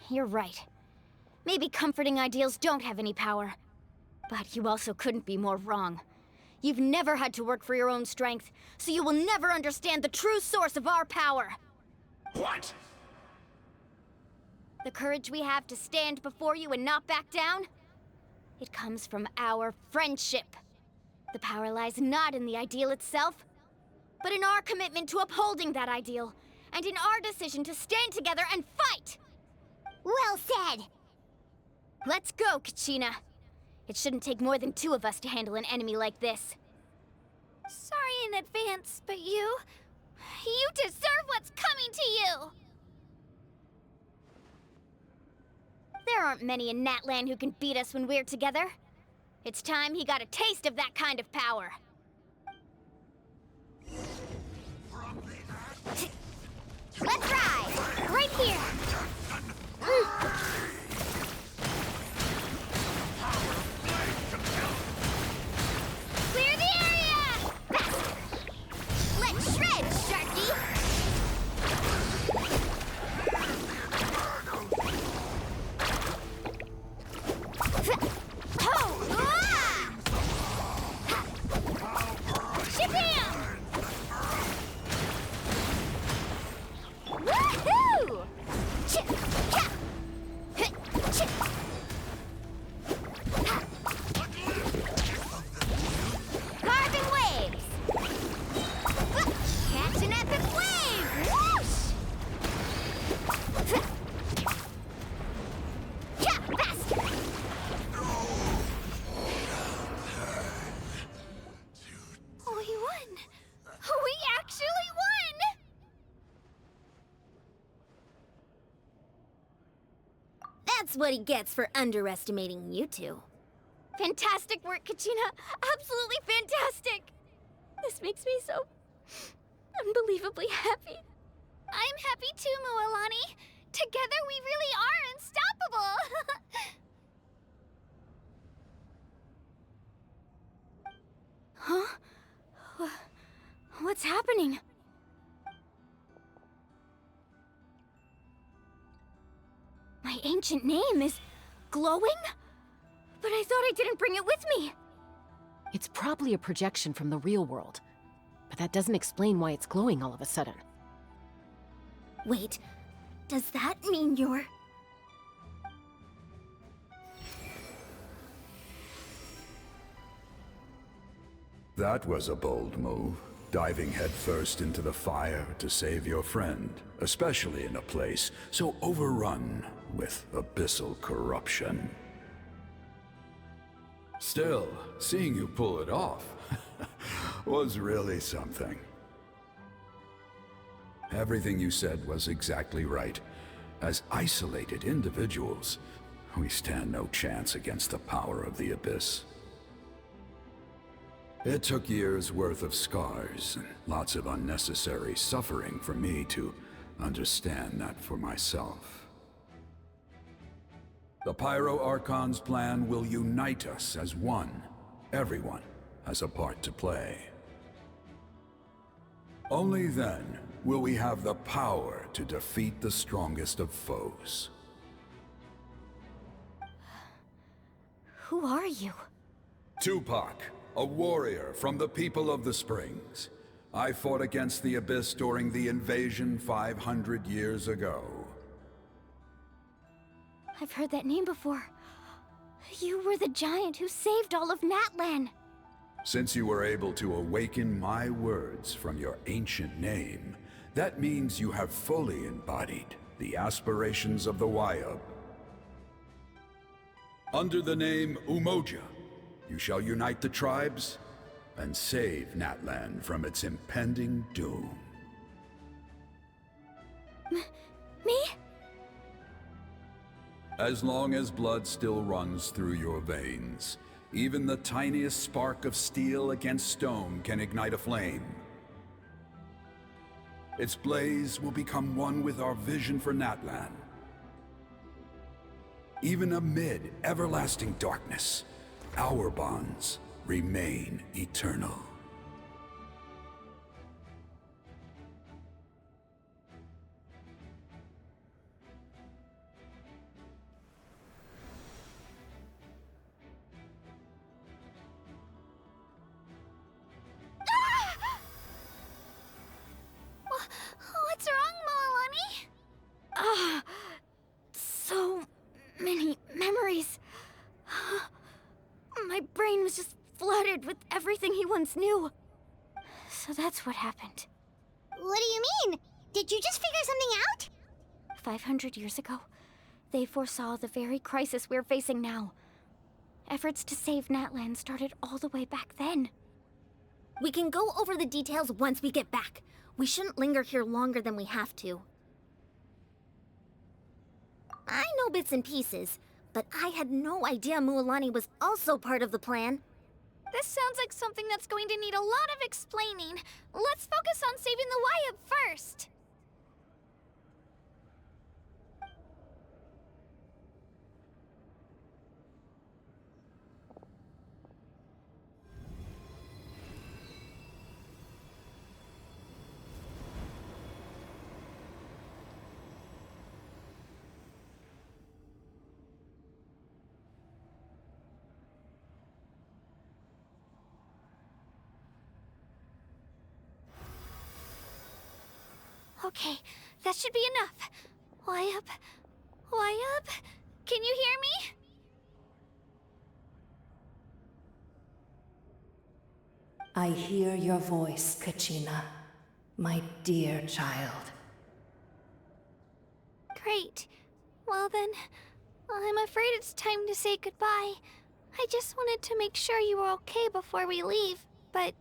You're right. Maybe comforting ideals don't have any power. But you also couldn't be more wrong. You've never had to work for your own strength, so you will never understand the true source of our power. What? The courage we have to stand before you and not back down? It comes from our friendship. The power lies not in the ideal itself, but in our commitment to upholding that ideal, and in our decision to stand together and fight! Well said! Let's go, Kachina. It shouldn't take more than 2 of us to handle an enemy like this. Sorry in advance, but you deserve what's coming to you! There aren't many in Natlan who can beat us when we're together. It's time he got a taste of that kind of power. Let's ride! Right here! Clear the area! Faster! Let's shred, Sharky! Woohoo! Carving waves! Catch an epic wave! Whoosh! Faster! We won! We actually won! That's what he gets for underestimating you two. Fantastic work, Kachina! Absolutely fantastic! This makes me so unbelievably happy. I'm happy too, Moalani. Together we really are unstoppable! Huh? What's happening? My ancient name is glowing? But I thought I didn't bring it with me. It's probably a projection from the real world, but that doesn't explain why it's glowing all of a sudden. Wait, does that mean you're... That was a bold move, diving headfirst into the fire to save your friend, especially in a place so overrun with abyssal corruption. Still, seeing you pull it off was really something. Everything you said was exactly right. As isolated individuals, we stand no chance against the power of the Abyss. It took years' worth of scars and lots of unnecessary suffering for me to understand that for myself. The Pyro Archon's plan will unite us as one. Everyone has a part to play. Only then will we have the power to defeat the strongest of foes. Who are you? Tupac, a warrior from the people of the Springs. I fought against the Abyss during the invasion 500 years ago. I've heard that name before. You were the giant who saved all of Natlan. Since you were able to awaken my words from your ancient name, that means you have fully embodied the aspirations of the Wayub. Under the name Umoja, you shall unite the tribes and save Natlan from its impending doom. Me? As long as blood still runs through your veins, even the tiniest spark of steel against stone can ignite a flame. Its blaze will become one with our vision for Natlan. Even amid everlasting darkness, our bonds remain eternal. What's wrong, Moalani? So many memories. My brain was just flooded with everything he once knew. So that's what happened. What do you mean? Did you just figure something out? 500 years ago, they foresaw the very crisis we're facing now. Efforts to save Natlan started all the way back then. We can go over the details once we get back. We shouldn't linger here longer than we have to. I know bits and pieces, but I had no idea Mualani was also part of the plan. This sounds like something that's going to need a lot of explaining. Let's focus on saving the Wayub first. Okay, that should be enough. Wayub? Wayub? Can you hear me? I hear your voice, Kachina, my dear child. Great. Well then, I'm afraid it's time to say goodbye. I just wanted to make sure you were okay before we leave, but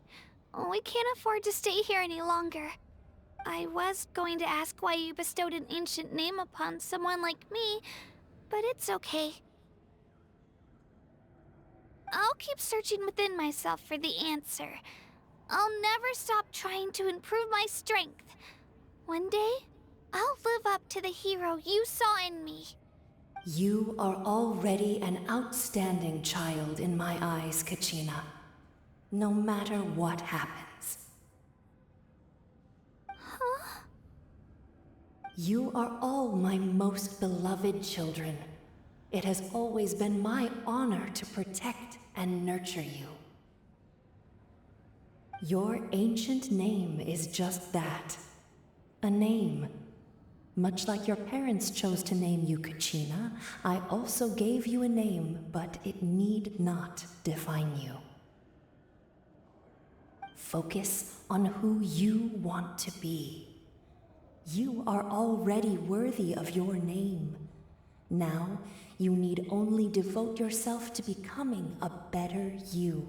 we can't afford to stay here any longer. I was going to ask why you bestowed an ancient name upon someone like me, but it's okay. I'll keep searching within myself for the answer. I'll never stop trying to improve my strength. One day, I'll live up to the hero you saw in me. You are already an outstanding child in my eyes, Kachina. No matter what happens. Huh? You are all my most beloved children. It has always been my honor to protect and nurture you. Your ancient name is just that. A name. Much like your parents chose to name you Kachina, I also gave you a name, but it need not define you. Focus on who you want to be. You are already worthy of your name. Now, you need only devote yourself to becoming a better you.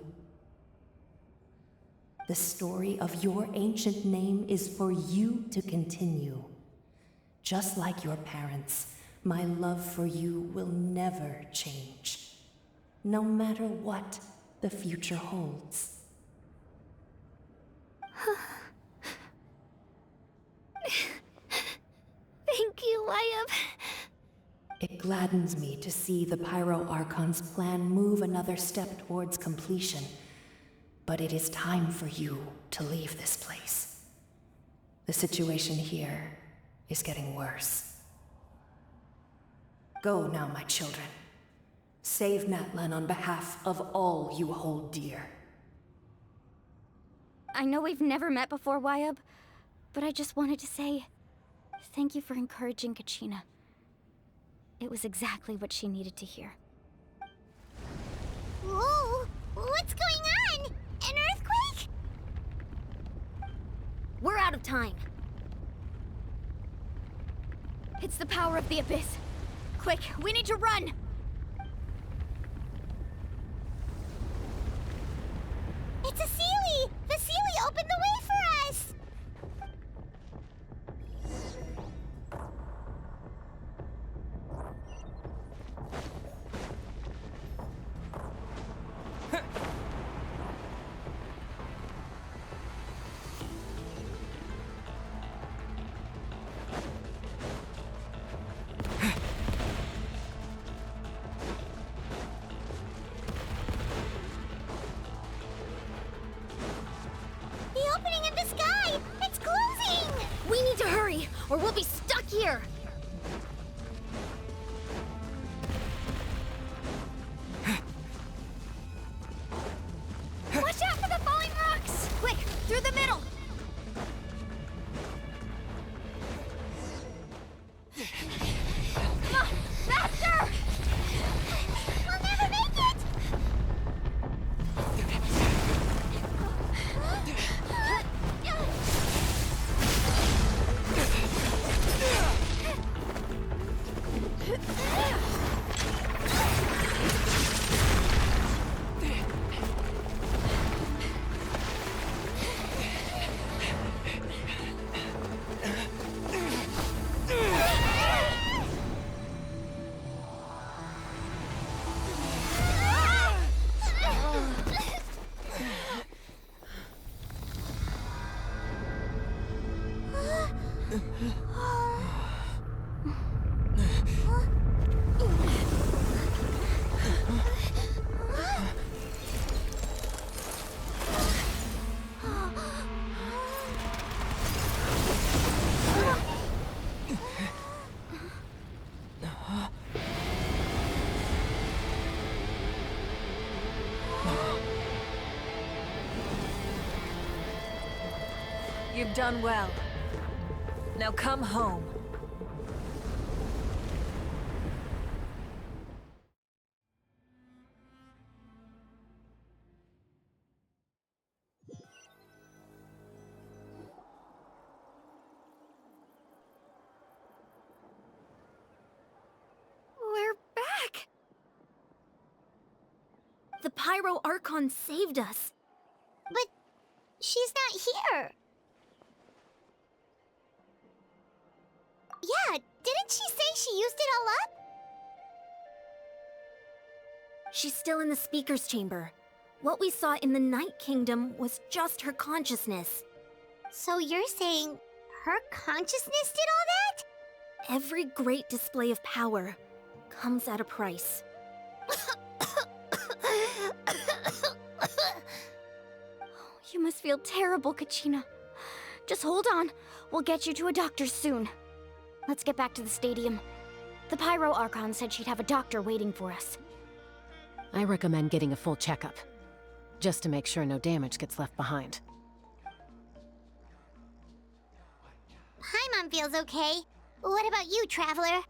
The story of your ancient name is for you to continue. Just like your parents, my love for you will never change, no matter what the future holds. Thank you, Wyatt. It gladdens me to see the Pyro Archon's plan move another step towards completion. But it is time for you to leave this place. The situation here is getting worse. Go now, my children. Save Natlan on behalf of all you hold dear. I know we've never met before, Wyatt, but I just wanted to say thank you for encouraging Kachina. It was exactly what she needed to hear. Whoa! What's going on? An earthquake? We're out of time. It's the power of the Abyss. Quick, we need to run! It's a Sealy! The Sealy opened the way for us! The opening in the sky! It's closing! We need to hurry, or we'll be stuck here! Watch out for the falling rocks! Quick, through the middle! Come on, faster! We'll never make it! You've done well. Now come home. We're back! The Pyro Archon saved us. But she's not here. Yeah, didn't she say she used it all up? She's still in the Speaker's Chamber. What we saw in the Night Kingdom was just her consciousness. So you're saying her consciousness did all that? Every great display of power comes at a price. You must feel terrible, Kachina. Just hold on. We'll get you to a doctor soon. Let's get back to the stadium. The Pyro Archon said she'd have a doctor waiting for us. I recommend getting a full checkup, just to make sure no damage gets left behind. Paimon feels okay. What about you, Traveler?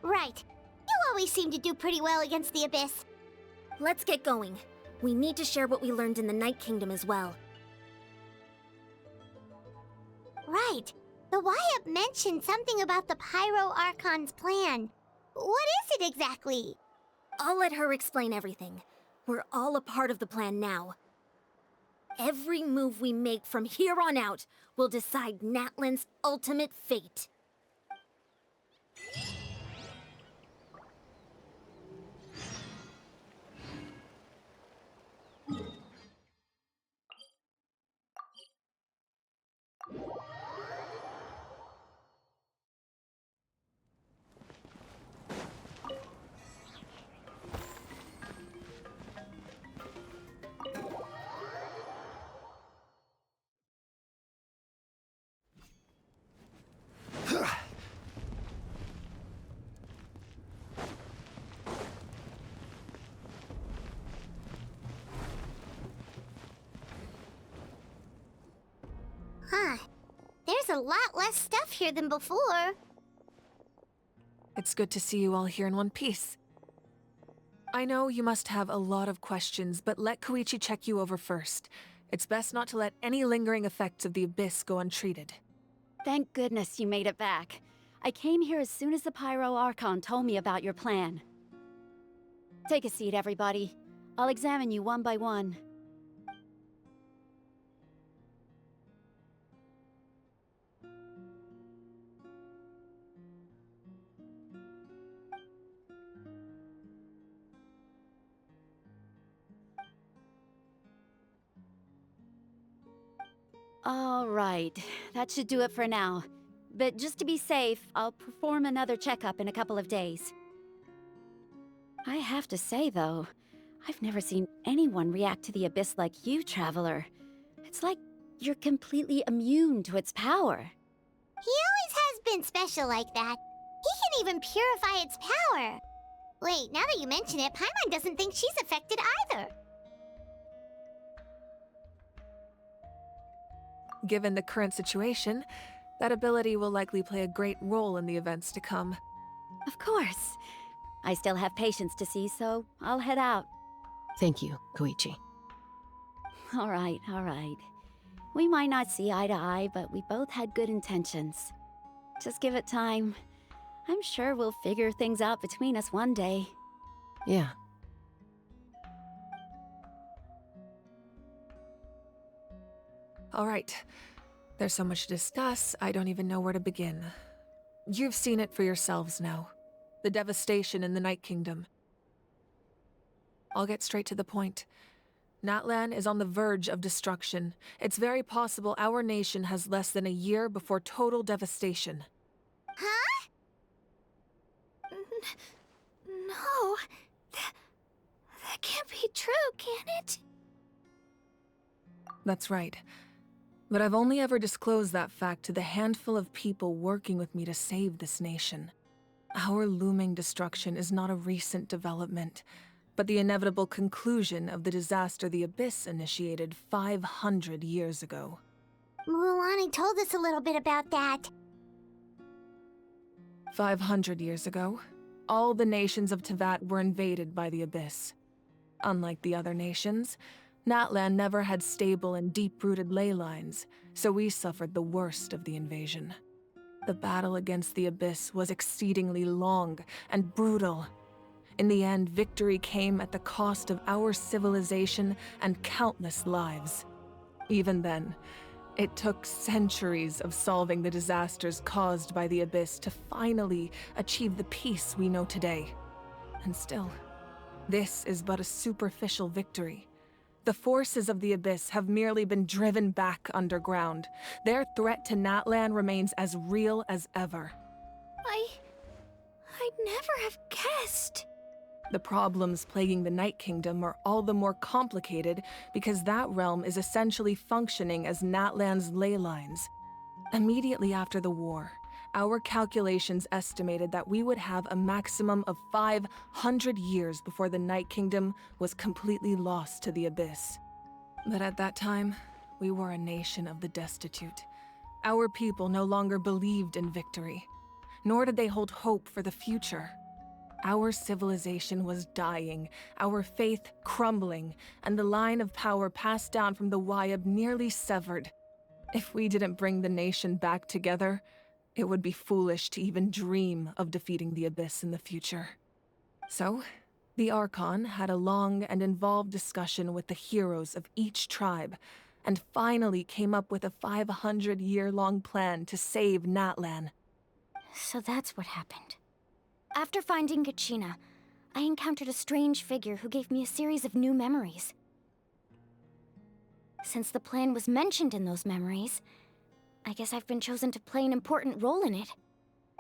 Right. You always seem to do pretty well against the Abyss. Let's get going. We need to share what we learned in the Night Kingdom as well. Right. The Wyatt mentioned something about the Pyro Archon's plan. What is it exactly? I'll let her explain everything. We're all a part of the plan now. Every move we make from here on out will decide Natlan's ultimate fate. Huh. There's a lot less stuff here than before. It's good to see you all here in one piece. I know you must have a lot of questions, but let Koichi check you over first. It's best not to let any lingering effects of the Abyss go untreated. Thank goodness you made it back. I came here as soon as the Pyro Archon told me about your plan. Take a seat, everybody. I'll examine you one by one. All right, that should do it for now. But just to be safe, I'll perform another checkup in a couple of days. I have to say, though, I've never seen anyone react to the Abyss like you, Traveler. It's like you're completely immune to its power. He always has been special like that. He can even purify its power. Wait, now that you mention it, Paimon doesn't think she's affected either. Given the current situation, that ability will likely play a great role in the events to come. Of course. I still have patients to see, so I'll head out. Thank you, Koichi. All right, all right. We might not see eye to eye, but we both had good intentions. Just give it time. I'm sure we'll figure things out between us one day. Yeah. All right. There's so much to discuss, I don't even know where to begin. You've seen it for yourselves now. The devastation in the Night Kingdom. I'll get straight to the point. Natlan is on the verge of destruction. It's very possible our nation has less than a year before total devastation. Huh? No. That can't be true, can it? That's right. But I've only ever disclosed that fact to the handful of people working with me to save this nation. Our looming destruction is not a recent development, but the inevitable conclusion of the disaster the Abyss initiated 500 years ago. Mualani told us a little bit about that. 500 years ago, all the nations of Teyvat were invaded by the Abyss. Unlike the other nations, Natlan never had stable and deep-rooted ley lines, so we suffered the worst of the invasion. The battle against the Abyss was exceedingly long and brutal. In the end, victory came at the cost of our civilization and countless lives. Even then, it took centuries of solving the disasters caused by the Abyss to finally achieve the peace we know today. And still, this is but a superficial victory. The forces of the Abyss have merely been driven back underground. Their threat to Natlan remains as real as ever. I'd never have guessed. The problems plaguing the Night Kingdom are all the more complicated because that realm is essentially functioning as Natlan's ley lines. Immediately after the war, our calculations estimated that we would have a maximum of 500 years before the Night Kingdom was completely lost to the Abyss. But at that time, we were a nation of the destitute. Our people no longer believed in victory. nor did they hold hope for the future. Our civilization was dying, our faith crumbling, and the line of power passed down from the Wyab nearly severed. If we didn't bring the nation back together, it would be foolish to even dream of defeating the Abyss in the future. So, the Archon had a long and involved discussion with the heroes of each tribe, and finally came up with a 500-year-long plan to save Natlan. So that's what happened. After finding Kachina, I encountered a strange figure who gave me a series of new memories. Since the plan was mentioned in those memories, I guess I've been chosen to play an important role in it.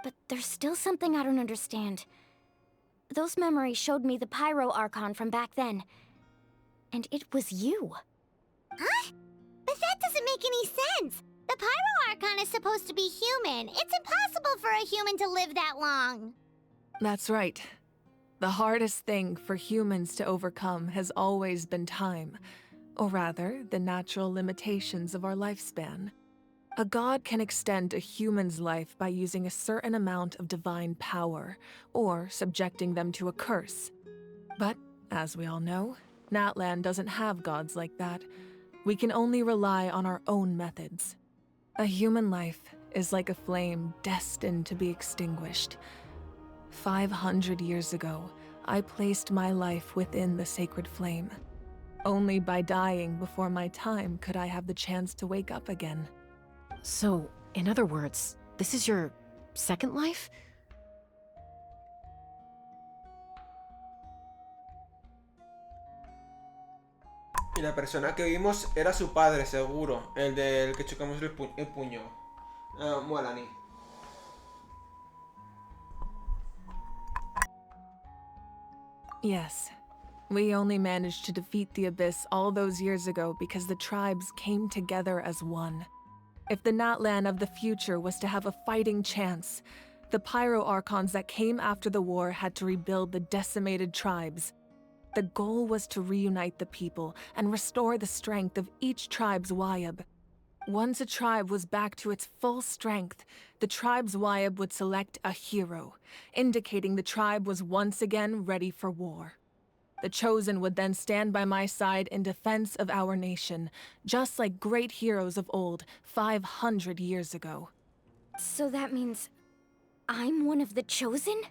But there's still something I don't understand. Those memories showed me the Pyro Archon from back then. And it was you. Huh? But that doesn't make any sense! The Pyro Archon is supposed to be human. It's impossible for a human to live that long. That's right. The hardest thing for humans to overcome has always been time, or rather, the natural limitations of our lifespan. A god can extend a human's life by using a certain amount of divine power, or subjecting them to a curse. But, as we all know, Natlan doesn't have gods like that. We can only rely on our own methods. A human life is like a flame destined to be extinguished. 500 years ago, I placed my life within the sacred flame. Only by dying before my time could I have the chance to wake up again. So, in other words, this is your second life? Y la persona que vimos era su padre, seguro. El del que chocamos el puño. Mualani. Yes. We only managed to defeat the Abyss all those years ago because the tribes came together as one. If the Natlan of the future was to have a fighting chance, the Pyro Archons that came after the war had to rebuild the decimated tribes. The goal was to reunite the people and restore the strength of each tribe's Wyab. Once a tribe was back to its full strength, the tribe's Wyab would select a hero, indicating the tribe was once again ready for war. The Chosen would then stand by my side in defense of our nation, just like great heroes of old 500 years ago. So that means I'm one of the Chosen?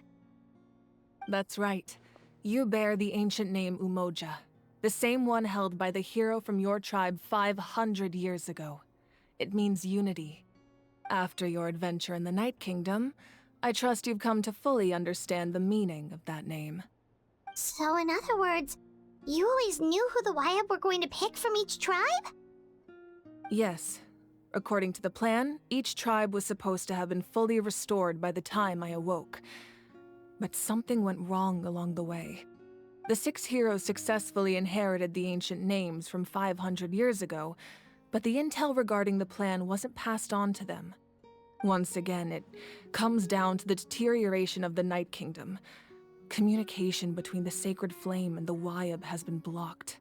That's right. You bear the ancient name Umoja, the same one held by the hero from your tribe 500 years ago. It means unity. After your adventure in the Night Kingdom, I trust you've come to fully understand the meaning of that name. So in other words, you always knew who the Wyab were going to pick from each tribe? Yes. According to the plan, each tribe was supposed to have been fully restored by the time I awoke. But something went wrong along the way. The 6 heroes successfully inherited the ancient names from 500 years ago, but the intel regarding the plan wasn't passed on to them. Once again, it comes down to the deterioration of the Night Kingdom. Communication between the Sacred Flame and the Wyab has been blocked.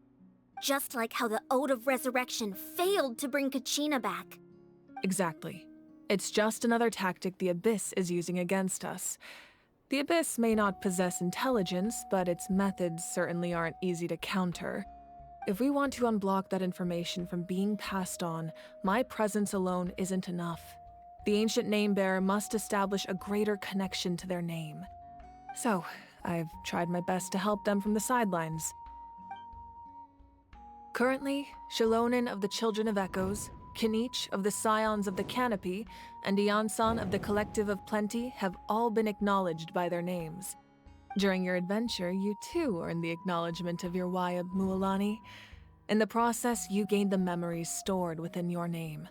Just like how the Ode of Resurrection failed to bring Kachina back. Exactly. It's just another tactic the Abyss is using against us. The Abyss may not possess intelligence, but its methods certainly aren't easy to counter. If we want to unblock that information from being passed on, my presence alone isn't enough. The ancient name-bearer must establish a greater connection to their name. So, I've tried my best to help them from the sidelines. Currently, Shilonen of the Children of Echoes, Kinich of the Scions of the Canopy, and Iansan of the Collective of Plenty have all been acknowledged by their names. During your adventure, you too earned the acknowledgement of your Wyab, Mualani. In the process, you gained the memories stored within your name.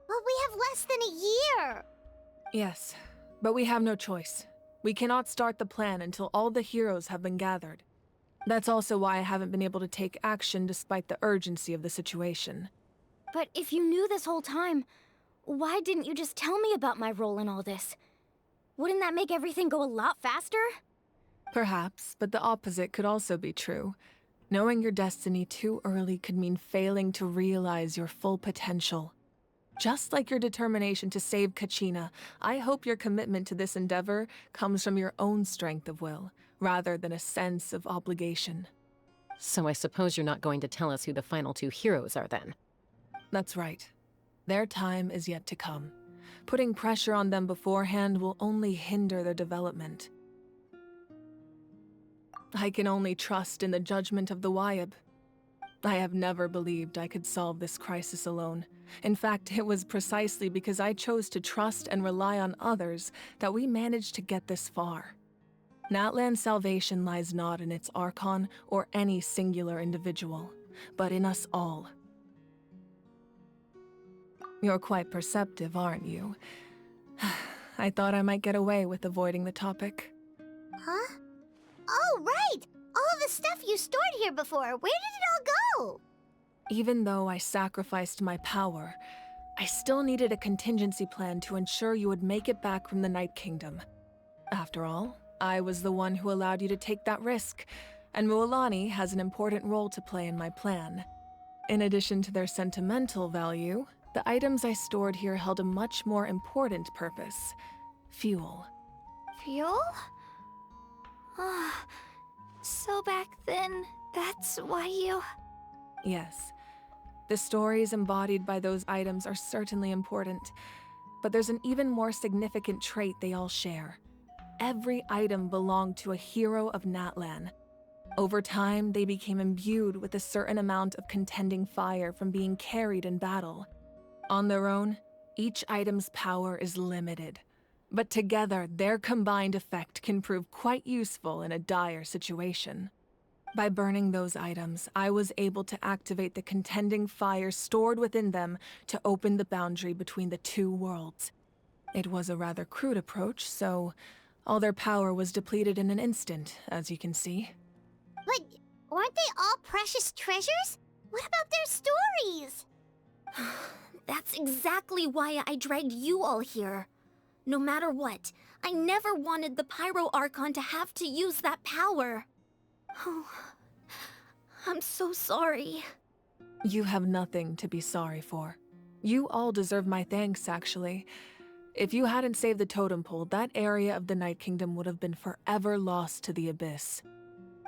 But we have less than a year! Yes, but we have no choice. We cannot start the plan until all the heroes have been gathered. That's also why I haven't been able to take action despite the urgency of the situation. But if you knew this whole time, why didn't you just tell me about my role in all this? Wouldn't that make everything go a lot faster? Perhaps, but the opposite could also be true. Knowing your destiny too early could mean failing to realize your full potential. Just like your determination to save Kachina, I hope your commitment to this endeavor comes from your own strength of will, rather than a sense of obligation. So I suppose you're not going to tell us who the final two heroes are then? That's right. Their time is yet to come. Putting pressure on them beforehand will only hinder their development. I can only trust in the judgment of the Wyab. I have never believed I could solve this crisis alone. In fact, it was precisely because I chose to trust and rely on others that we managed to get this far. Natlan's salvation lies not in its Archon or any singular individual, but in us all. You're quite perceptive, aren't you? I thought I might get away with avoiding the topic. Huh? Oh, right! All of the stuff you stored here before, where did it all go? Even though I sacrificed my power, I still needed a contingency plan to ensure you would make it back from the Night Kingdom. After all, I was the one who allowed you to take that risk, and Mualani has an important role to play in my plan. In addition to their sentimental value, the items I stored here held a much more important purpose: fuel. Fuel? So back then, that's why you... Yes. The stories embodied by those items are certainly important, but there's an even more significant trait they all share. Every item belonged to a hero of Natlan. Over time, they became imbued with a certain amount of contending fire from being carried in battle. On their own, each item's power is limited, but together, their combined effect can prove quite useful in a dire situation. By burning those items, I was able to activate the contending fire stored within them to open the boundary between the two worlds. It was a rather crude approach, so all their power was depleted in an instant, as you can see. But weren't they all precious treasures? What about their stories? That's exactly why I dragged you all here. No matter what, I never wanted the Pyro Archon to have to use that power. Oh, I'm so sorry. You have nothing to be sorry for. You all deserve my thanks, actually. If you hadn't saved the totem pole, that area of the Night Kingdom would have been forever lost to the Abyss.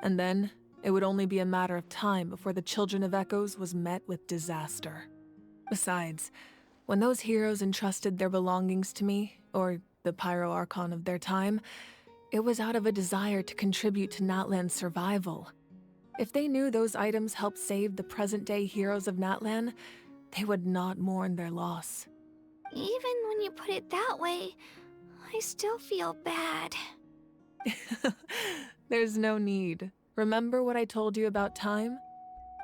And then, it would only be a matter of time before the Children of Echoes was met with disaster. Besides, when those heroes entrusted their belongings to me, or the Pyro Archon of their time, it was out of a desire to contribute to Natlan's survival. If they knew those items helped save the present-day heroes of Natlan, they would not mourn their loss. Even when you put it that way, I still feel bad. There's no need. Remember what I told you about time?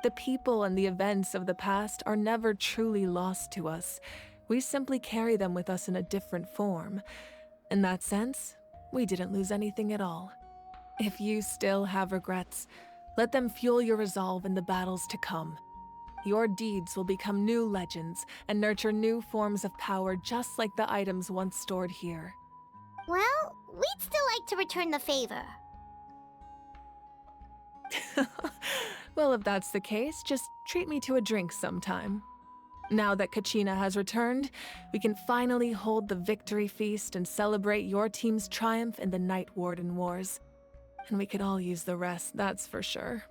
The people and the events of the past are never truly lost to us. We simply carry them with us in a different form. In that sense, we didn't lose anything at all. If you still have regrets, let them fuel your resolve in the battles to come. Your deeds will become new legends and nurture new forms of power just like the items once stored here. Well, we'd still like to return the favor. Well, if that's the case, just treat me to a drink sometime. Now that Kachina has returned, we can finally hold the victory feast and celebrate your team's triumph in the Night Warden Wars. And we could all use the rest, that's for sure.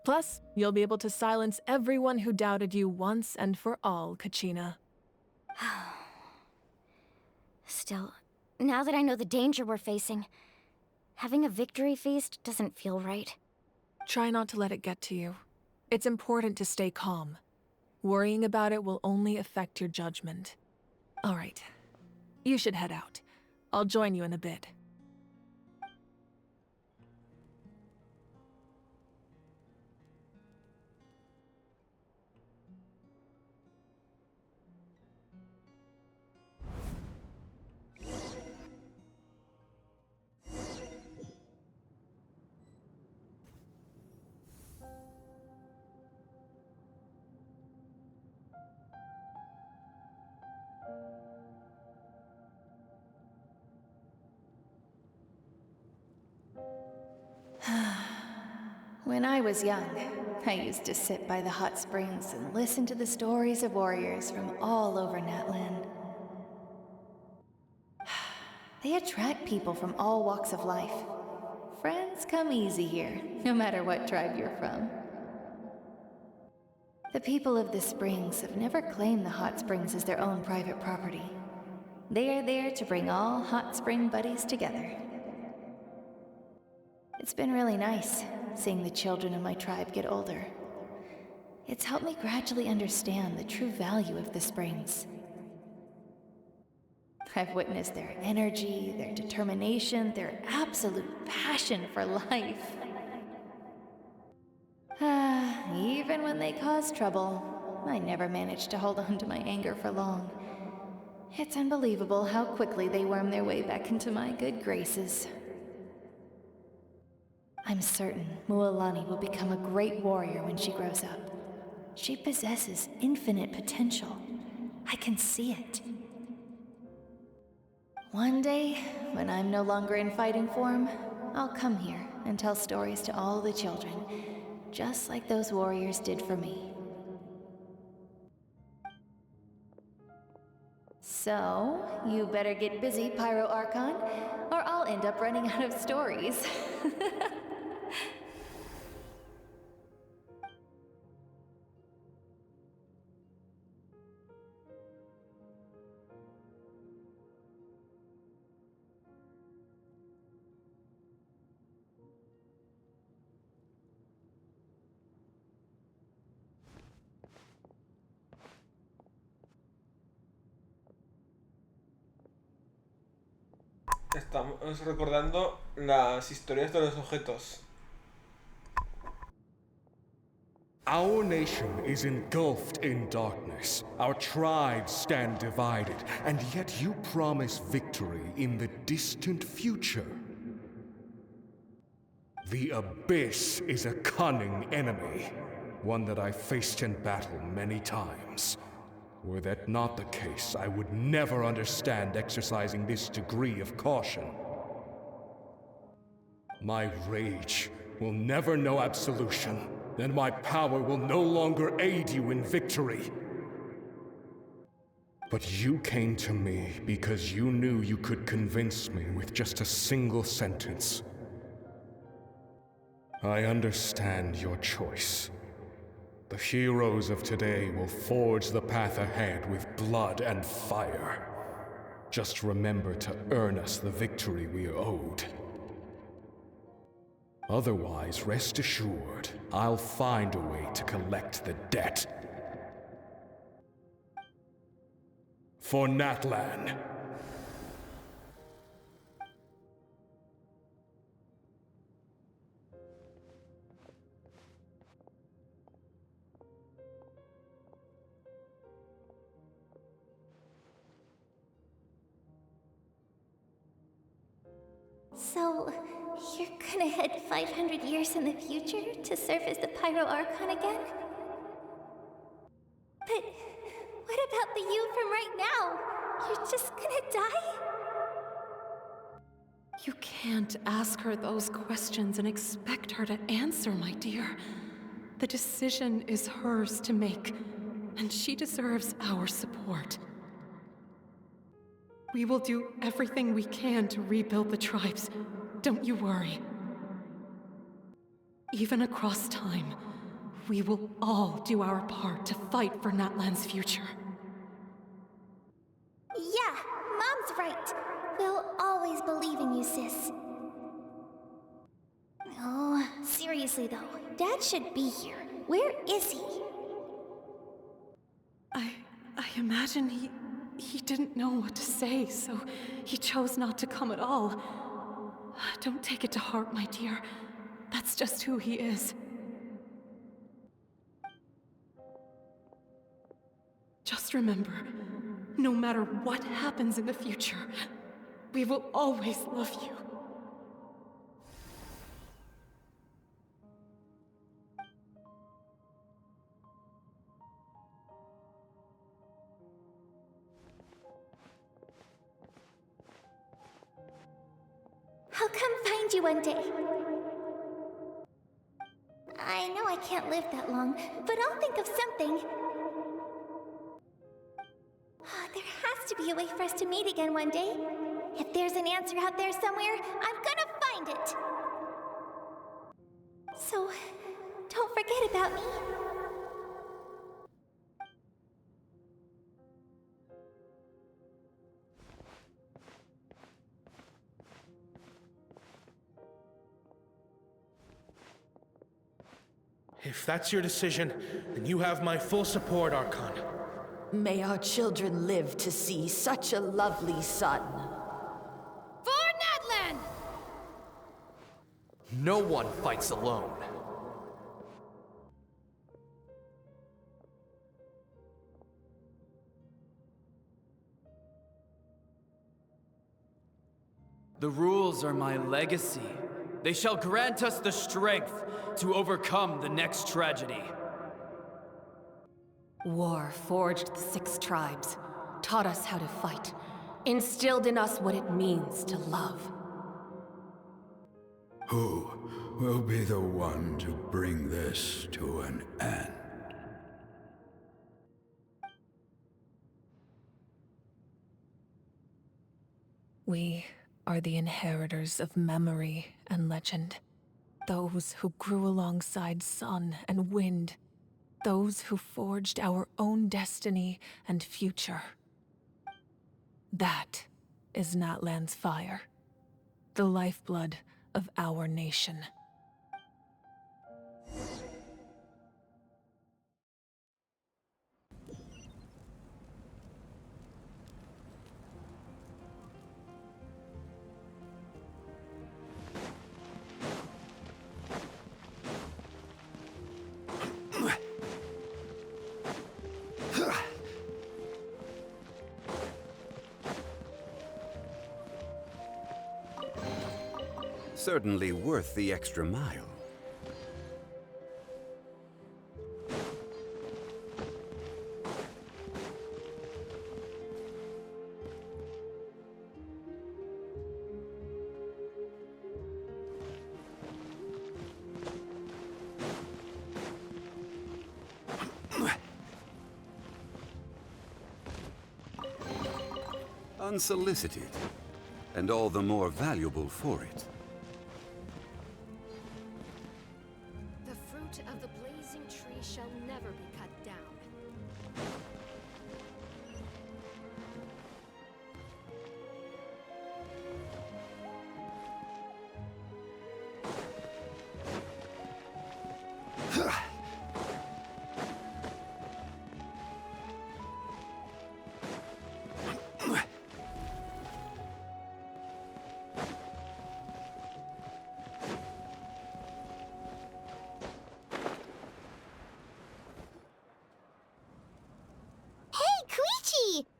Plus, you'll be able to silence everyone who doubted you once and for all, Kachina. Still, now that I know the danger we're facing, having a victory feast doesn't feel right. Try not to let it get to you. It's important to stay calm. Worrying about it will only affect your judgment. All right, you should head out. I'll join you in a bit. When I was young, I used to sit by the hot springs and listen to the stories of warriors from all over Natlan. They attract people from all walks of life. Friends come easy here, no matter what tribe you're from. The people of the springs have never claimed the hot springs as their own private property. They are there to bring all hot spring buddies together. It's been really nice, seeing the children of my tribe get older. It's helped me gradually understand the true value of the springs. I've witnessed their energy, their determination, their absolute passion for life. Even when they cause trouble, I never managed to hold on to my anger for long. It's unbelievable how quickly they worm their way back into my good graces. I'm certain Mualani will become a great warrior when she grows up. She possesses infinite potential. I can see it. One day, when I'm no longer in fighting form, I'll come here and tell stories to all the children, just like those warriors did for me. So, you better get busy, Pyro Archon, or I'll end up running out of stories. Estamos recordando las historias de los objetos. Our nation is engulfed in darkness. Our tribes stand divided, and yet you promise victory in the distant future. The Abyss is a cunning enemy, one that I faced in battle many times. Were that not the case, I would never understand exercising this degree of caution. My rage will never know absolution, and my power will no longer aid you in victory. But you came to me because you knew you could convince me with just a single sentence. I understand your choice. The heroes of today will forge the path ahead with blood and fire. Just remember to earn us the victory we are owed. Otherwise, rest assured, I'll find a way to collect the debt. For Natlan. So, you're gonna head 500 years in the future to serve as the Pyro Archon again? But what about the you from right now? You're just gonna die? You can't ask her those questions and expect her to answer, my dear. The decision is hers to make, and she deserves our support. We will do everything we can to rebuild the tribes. Don't you worry. Even across time, we will all do our part to fight for Natlan's future. Yeah, Mom's right. We'll always believe in you, sis. Oh, seriously though, Dad should be here. Where is he? I imagine he didn't know what to say, so he chose not to come at all. Don't take it to heart, my dear. That's just who he is. Just remember, no matter what happens in the future, we will always love you. I'll come find you one day. I know I can't live that long, but I'll think of something. There has to be a way for us to meet again one day. If there's an answer out there somewhere, I'm gonna find it. So, don't forget about me. If that's your decision, then you have my full support, Archon. May our children live to see such a lovely son. For Natlan! No one fights alone. The rules are my legacy. They shall grant us the strength to overcome the next tragedy. War forged the 6 tribes, taught us how to fight, instilled in us what it means to love. Who will be the one to bring this to an end? We are the inheritors of memory and legend. Those who grew alongside sun and wind. Those who forged our own destiny and future. That is Natlan's fire. The lifeblood of our nation. Certainly worth the extra mile. Unsolicited, and all the more valuable for it. The fruit of the blazing tree shall never be cut down.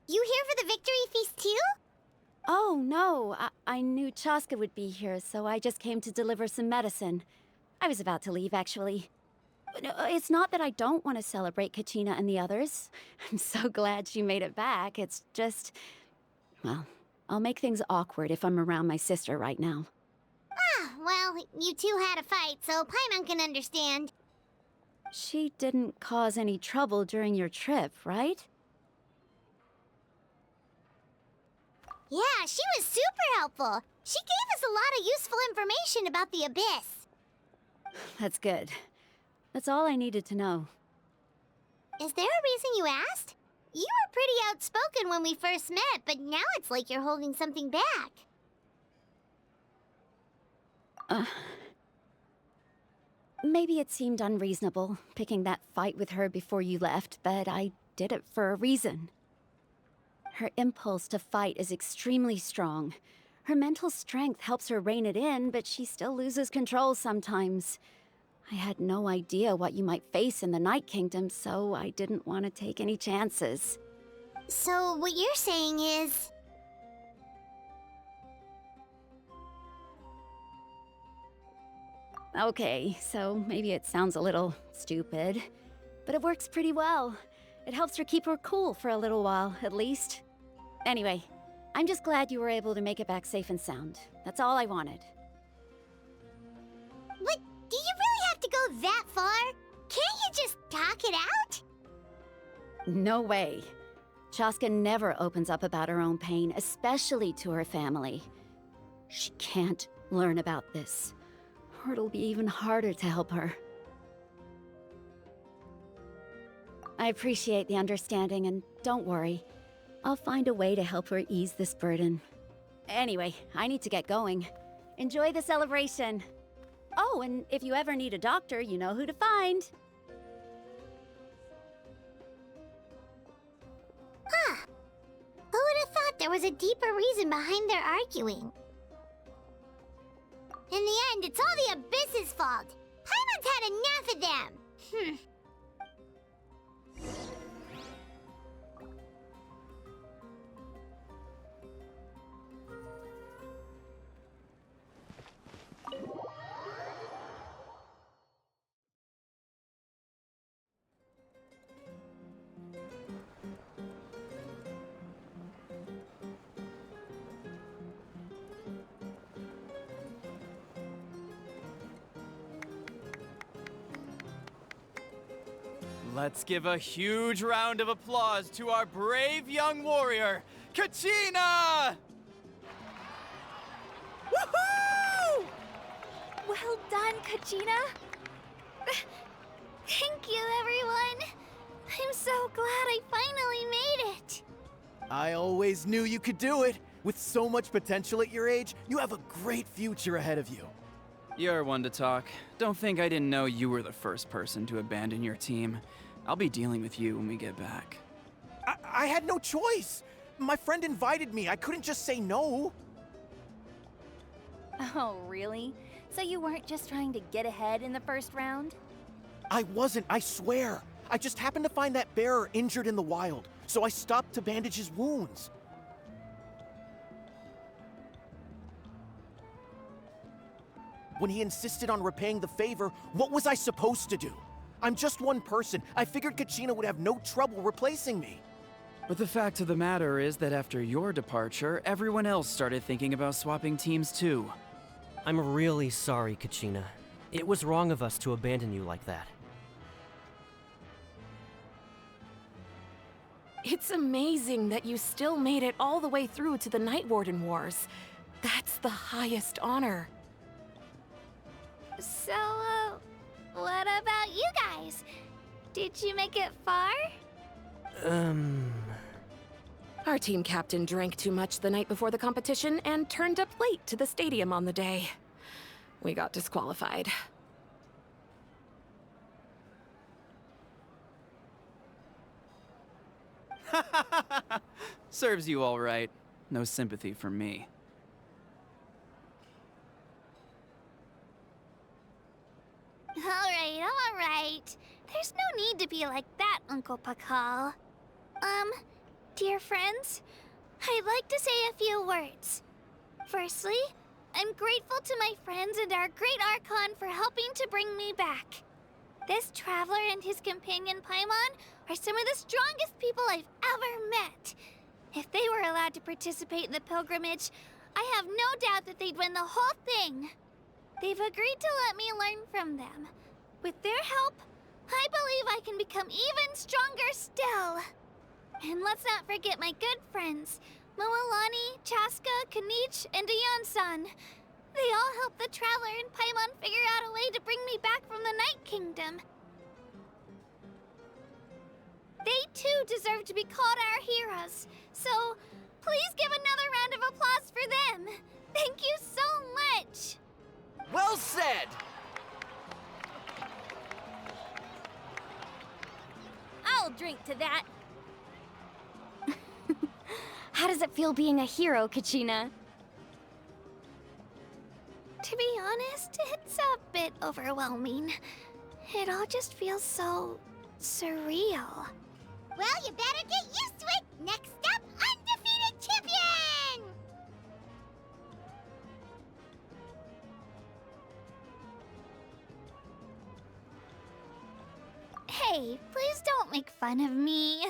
You here for the victory feast too? Oh, no. I knew Chaska would be here, so I just came to deliver some medicine. I was about to leave, actually. No, it's not that I don't want to celebrate Kachina and the others. I'm so glad she made it back. It's just... well, I'll make things awkward if I'm around my sister right now. Ah, well, you two had a fight, so Paimon can understand. She didn't cause any trouble during your trip, right? Yeah, she was super helpful. She gave us a lot of useful information about the Abyss. That's good. That's all I needed to know. Is there a reason you asked? You were pretty outspoken when we first met, but now it's like you're holding something back. Maybe it seemed unreasonable, picking that fight with her before you left, but I did it for a reason. Her impulse to fight is extremely strong. Her mental strength helps her rein it in, but she still loses control sometimes. I had no idea what you might face in the Night Kingdom, so I didn't want to take any chances. So what you're saying is... Okay, so maybe it sounds a little stupid, but it works pretty well. It helps her keep her cool for a little while, at least. Anyway, I'm just glad you were able to make it back safe and sound. That's all I wanted. What? Do you really have to go that far? you just talk it out? No way. Chaska never opens up about her own pain, especially to her family. She can't learn about this, or it'll be even harder to help her. I appreciate the understanding, and don't worry. I'll find a way to help her ease this burden. Anyway, I need to get going. Enjoy the celebration. Oh, and if you ever need a doctor, you know who to find. Huh. Who would have thought there was a deeper reason behind their arguing? In the end, it's all the Abyss's fault. Paimon's had enough of them. Let's give a huge round of applause to our brave young warrior, Kachina! Woohoo! Well done, Kachina. Thank you, everyone. I'm so glad I finally made it. I always knew you could do it. With so much potential at your age, you have a great future ahead of you. You're one to talk. Don't think I didn't know you were the first person to abandon your team. I'll be dealing with you when we get back. I had no choice. My friend invited me. I couldn't just say no. Oh, really? So you weren't just trying to get ahead in the first round? I wasn't, I swear. I just happened to find that bearer injured in the wild, so I stopped to bandage his wounds. When he insisted on repaying the favor, what was I supposed to do? I'm just one person. I figured Kachina would have no trouble replacing me. But the fact of the matter is that after your departure, everyone else started thinking about swapping teams too. I'm really sorry, Kachina. It was wrong of us to abandon you like that. It's amazing that you still made it all the way through to the Night Warden Wars. That's the highest honor. So, what about you guys? Did you make it far? Our team captain drank too much the night before the competition and turned up late to the stadium on the day. We got disqualified. Serves you all right. No sympathy from me. All right. There's no need to be like that, Uncle Pakal. Dear friends, I'd like to say a few words. Firstly, I'm grateful to my friends and our great Archon for helping to bring me back. This traveler and his companion Paimon are some of the strongest people I've ever met. If they were allowed to participate in the pilgrimage, I have no doubt that they'd win the whole thing. They've agreed to let me learn from them. With their help, I believe I can become even stronger still. And let's not forget my good friends, Moalani, Chaska, Kanich, and Ayan-san. They all helped the Traveler and Paimon figure out a way to bring me back from the Night Kingdom. They too deserve to be called our heroes, so please give another round of applause for them. Thank you so much! Well said! I'll drink to that. How does it feel being a hero, Kachina? To be honest, it's a bit overwhelming. It all just feels so surreal. Well, you better get used to it. Next up, undefeated champion! Hey, please don't make fun of me.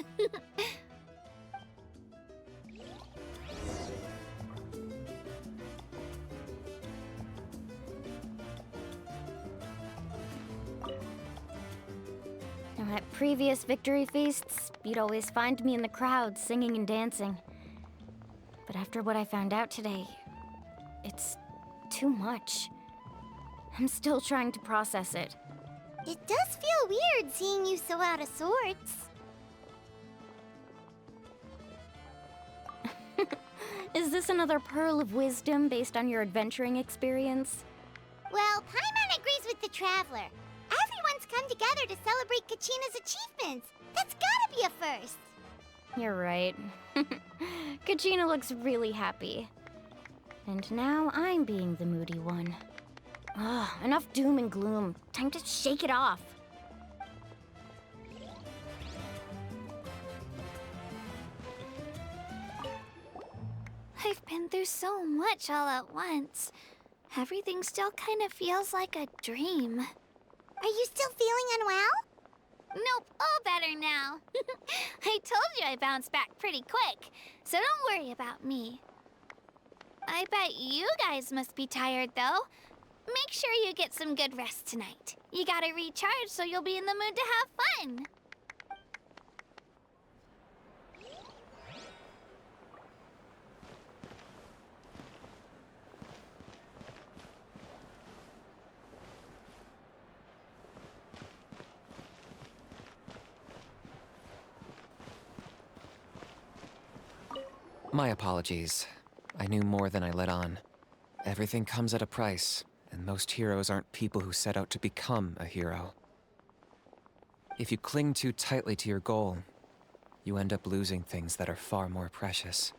At previous victory feasts, you'd always find me in the crowd singing and dancing. But after what I found out today, it's too much. I'm still trying to process it. It does feel weird seeing you so out of sorts. Is this another pearl of wisdom based on your adventuring experience? Well, Paimon agrees with the Traveler. Everyone's come together to celebrate Kachina's achievements. That's gotta be a first. You're right. Kachina looks really happy. And now I'm being the moody one. Ugh, enough doom and gloom. Time to shake it off. I've been through so much all at once. Everything still kind of feels like a dream. Are you still feeling unwell? Nope, all better now. I told you I bounced back pretty quick, so don't worry about me. I bet you guys must be tired, though. Make sure you get some good rest tonight. You gotta recharge so you'll be in the mood to have fun. My apologies. I knew more than I let on. Everything comes at a price, and most heroes aren't people who set out to become a hero. If you cling too tightly to your goal, you end up losing things that are far more precious.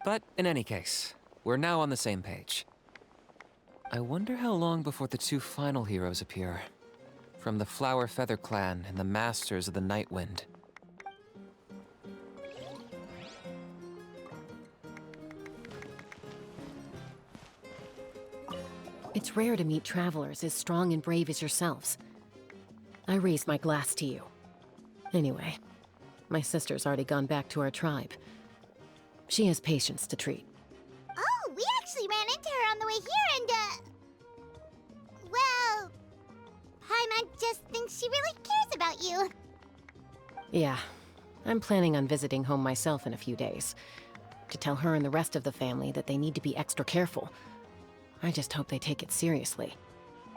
But in any case, we're now on the same page. I wonder how long before the two final heroes appear. From the Flower Feather Clan and the Masters of the Night Wind. It's rare to meet travelers as strong and brave as yourselves. I raise my glass to you. Anyway, my sister's already gone back to our tribe. She has patients to treat. Oh, we actually ran into her on the way here and, well, Paimon just thinks she really cares about you. Yeah, I'm planning on visiting home myself in a few days. To tell her and the rest of the family that they need to be extra careful. I just hope they take it seriously.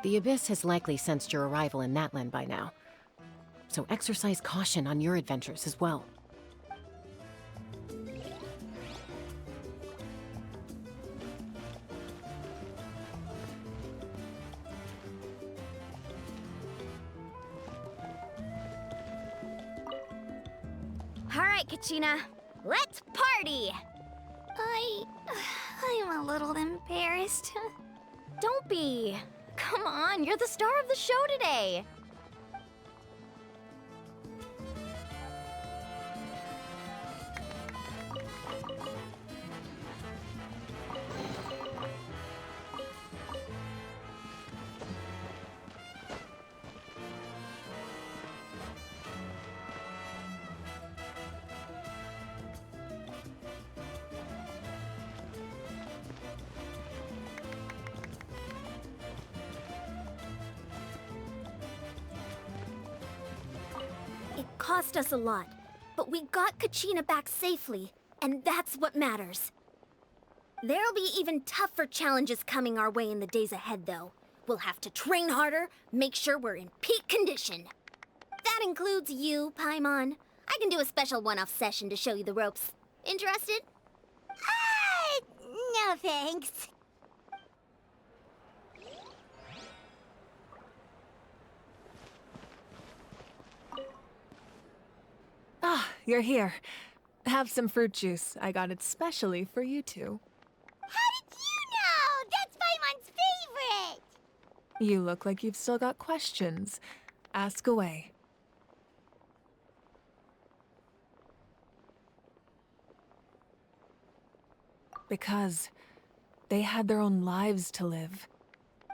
The Abyss has likely sensed your arrival in Natlan by now. So exercise caution on your adventures as well. All right, Kachina. Let's party! I'm a little embarrassed. Don't be. Come on, you're the star of the show today. It cost us a lot, but we got Kachina back safely, and that's what matters. There'll be even tougher challenges coming our way in the days ahead, though. We'll have to train harder, make sure we're in peak condition. That includes you, Paimon. I can do a special one-off session to show you the ropes. Interested? No thanks. Ah, you're here. Have some fruit juice. I got it specially for you two. How did you know? That's Paimon's favorite! You look like you've still got questions. Ask away. Because they had their own lives to live.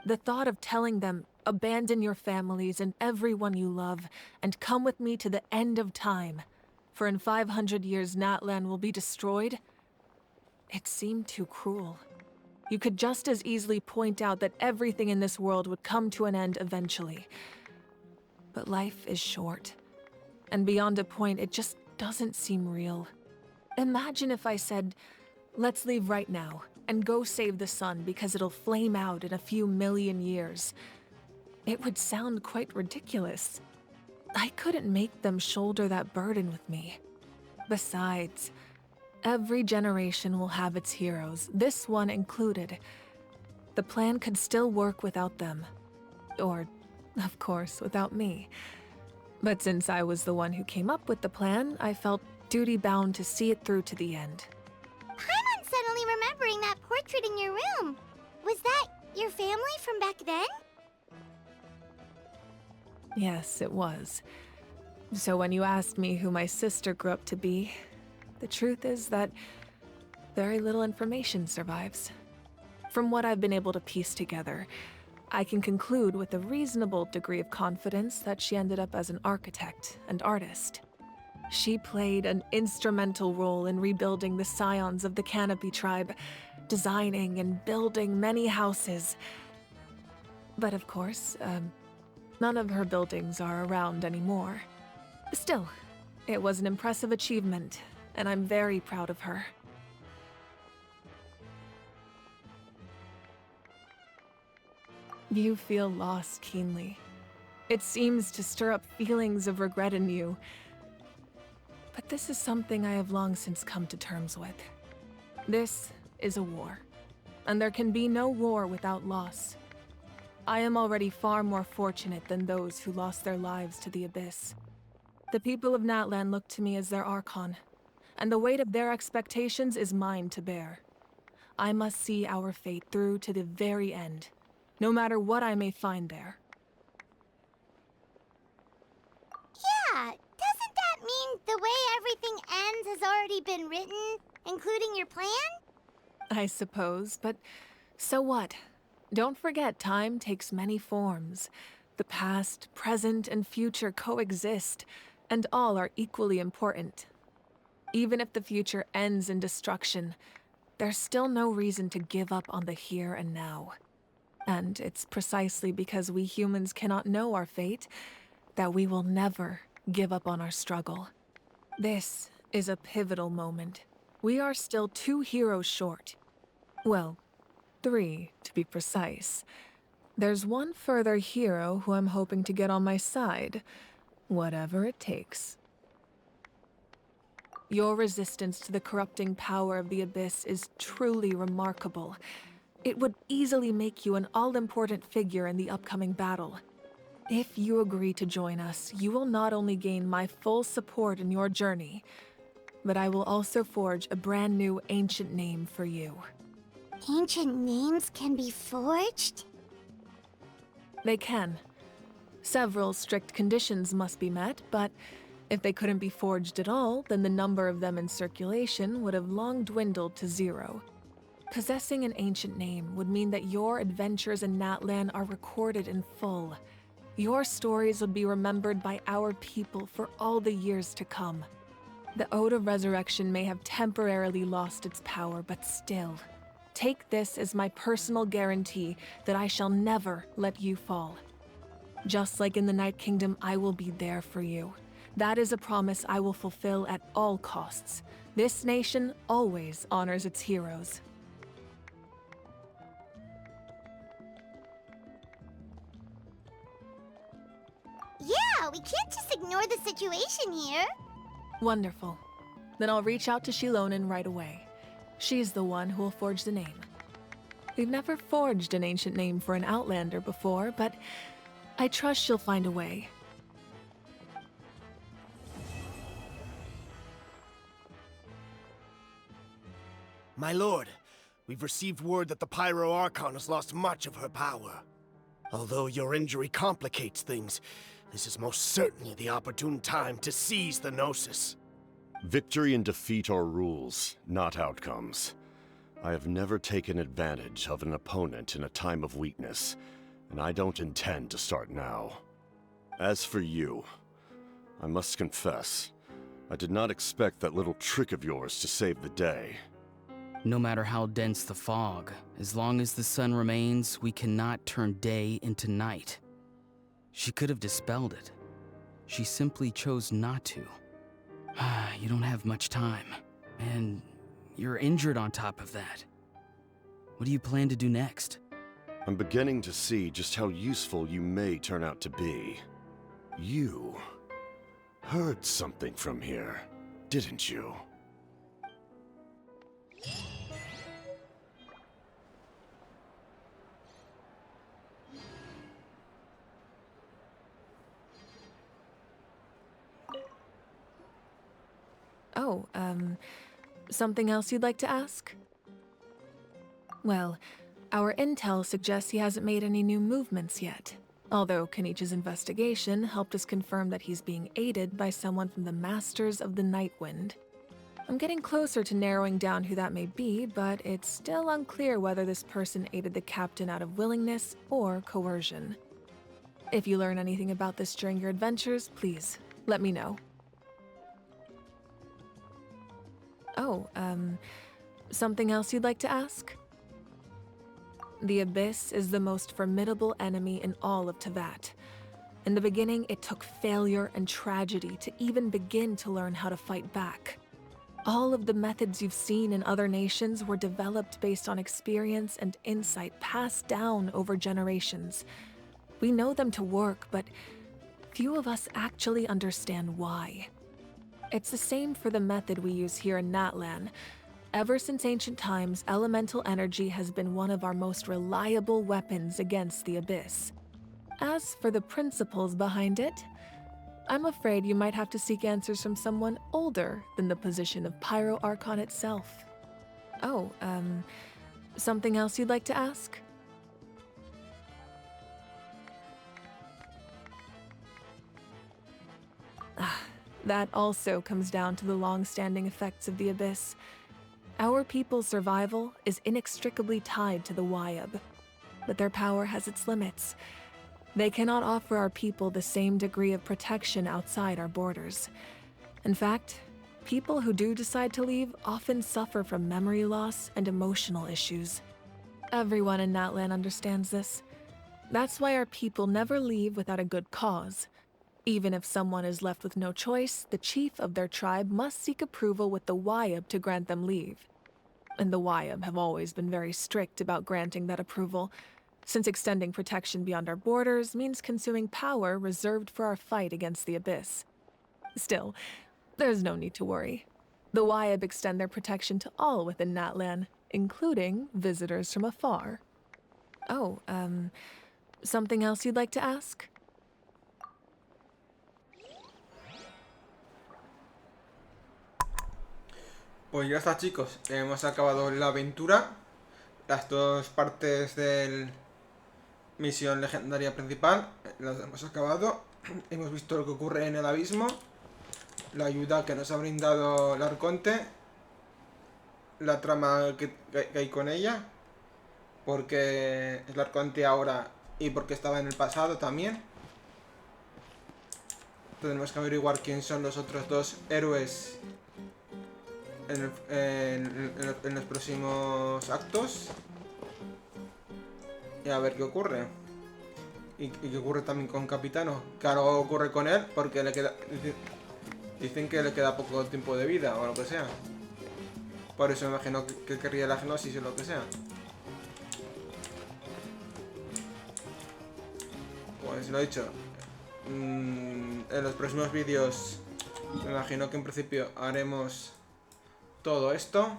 The thought of telling them, abandon your families and everyone you love, and come with me to the end of time, for in 500 years Natlan will be destroyed, it seemed too cruel. You could just as easily point out that everything in this world would come to an end eventually. But life is short. And beyond a point, it just doesn't seem real. Imagine if I said, let's leave right now and go save the sun because it'll flame out in a few million years. It would sound quite ridiculous. I couldn't make them shoulder that burden with me. Besides, every generation will have its heroes, this one included. The plan could still work without them. Or, of course, without me. But since I was the one who came up with the plan, I felt duty-bound to see it through to the end. Paimon's suddenly remembering that portrait in your room. Was that your family from back then? Yes, it was. So when you asked me who my sister grew up to be, the truth is that very little information survives. From what I've been able to piece together, I can conclude with a reasonable degree of confidence that she ended up as an architect and artist. She played an instrumental role in rebuilding the scions of the Canopy tribe, designing and building many houses. But of course, none of her buildings are around anymore. Still, it was an impressive achievement, and I'm very proud of her. You feel lost keenly. It seems to stir up feelings of regret in you. But this is something I have long since come to terms with. This is a war, and there can be no war without loss. I am already far more fortunate than those who lost their lives to the Abyss. The people of Natlan look to me as their Archon, and the weight of their expectations is mine to bear. I must see our fate through to the very end, no matter what I may find there. Yeah, doesn't that mean the way everything ends has already been written, including your plan? I suppose, but so what? Don't forget, time takes many forms. The past, present, and future coexist, and all are equally important. Even if the future ends in destruction, there's still no reason to give up on the here and now. And it's precisely because we humans cannot know our fate that we will never give up on our struggle. This is a pivotal moment. We are still 2 heroes short. Well, 3, to be precise. There's one further hero who I'm hoping to get on my side, whatever it takes. Your resistance to the corrupting power of the Abyss is truly remarkable. It would easily make you an all-important figure in the upcoming battle. If you agree to join us, you will not only gain my full support in your journey, but I will also forge a brand new ancient name for you. Ancient names can be forged? They can. Several strict conditions must be met, but if they couldn't be forged at all, then the number of them in circulation would have long dwindled to 0. Possessing an ancient name would mean that your adventures in Natlan are recorded in full. Your stories would be remembered by our people for all the years to come. The Ode of Resurrection may have temporarily lost its power, but still, take this as my personal guarantee that I shall never let you fall. Just like in the Night Kingdom, I will be there for you. That is a promise I will fulfill at all costs. This nation always honors its heroes. Yeah, we can't just ignore the situation here. Wonderful. Then I'll reach out to Shilonen right away. She's the one who will forge the name. We've never forged an ancient name for an Outlander before, but I trust she'll find a way. My lord, we've received word that the Pyro Archon has lost much of her power. Although your injury complicates things, this is most certainly the opportune time to seize the Gnosis. Victory and defeat are rules, not outcomes. I have never taken advantage of an opponent in a time of weakness, and I don't intend to start now. As for you, I must confess, I did not expect that little trick of yours to save the day. No matter how dense the fog, as long as the sun remains, we cannot turn day into night. She could have dispelled it. She simply chose not to. You don't have much time, and you're injured on top of that. What do you plan to do next? I'm beginning to see just how useful you may turn out to be. You heard something from here, didn't you? Oh, something else you'd like to ask? Well, our intel suggests he hasn't made any new movements yet. Although Kenichi's investigation helped us confirm that he's being aided by someone from the Masters of the Nightwind. I'm getting closer to narrowing down who that may be, but it's still unclear whether this person aided the captain out of willingness or coercion. If you learn anything about this during your adventures, please, let me know. Oh, something else you'd like to ask? The Abyss is the most formidable enemy in all of Teyvat. In the beginning, it took failure and tragedy to even begin to learn how to fight back. All of the methods you've seen in other nations were developed based on experience and insight passed down over generations. We know them to work, but few of us actually understand why. It's the same for the method we use here in Natlan. Ever since ancient times, elemental energy has been one of our most reliable weapons against the Abyss. As for the principles behind it, I'm afraid you might have to seek answers from someone older than the position of Pyro Archon itself. Oh, something else you'd like to ask? That also comes down to the long-standing effects of the Abyss. Our people's survival is inextricably tied to the Wyab, but their power has its limits. They cannot offer our people the same degree of protection outside our borders. In fact, people who do decide to leave often suffer from memory loss and emotional issues. Everyone in Natlan understands this. That's why our people never leave without a good cause. Even if someone is left with no choice, the chief of their tribe must seek approval with the Wyab to grant them leave. And the Wyab have always been very strict about granting that approval, since extending protection beyond our borders means consuming power reserved for our fight against the Abyss. Still, there's no need to worry. The Wyab extend their protection to all within Natlan, including visitors from afar. Oh, something else you'd like to ask? Pues ya está, chicos, hemos acabado la aventura, las dos partes de misión legendaria principal, las hemos acabado. Hemos visto lo que ocurre en el abismo, la ayuda que nos ha brindado el Arconte, la trama que hay con ella, porque es el Arconte ahora y porque estaba en el pasado también. Tenemos que averiguar quién son los otros dos héroes en los próximos actos y a ver qué ocurre y qué ocurre también con Capitano, que algo ocurre con él porque le queda, dicen que le queda poco tiempo de vida o lo que sea, por eso me imagino que querría la gnosis o lo que sea. Pues lo he dicho, en los próximos vídeos me imagino que en principio haremos todo esto.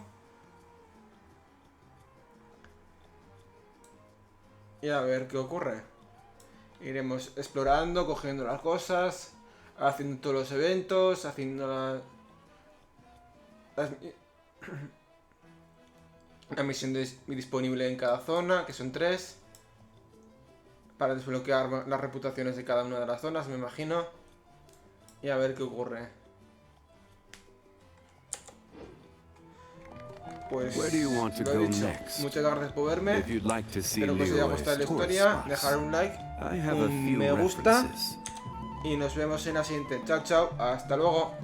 Y a ver qué ocurre. Iremos explorando, cogiendo las cosas, haciendo todos los eventos, haciendo la misión disponible en cada zona, que son 3. Para desbloquear las reputaciones de cada una de las zonas, me imagino. Y a ver qué ocurre. Pues lo he dicho, muchas gracias por verme. Espero que os haya gustado la historia. Dejar un like, un me gusta. Y nos vemos en la siguiente. Chao, chao. Hasta luego.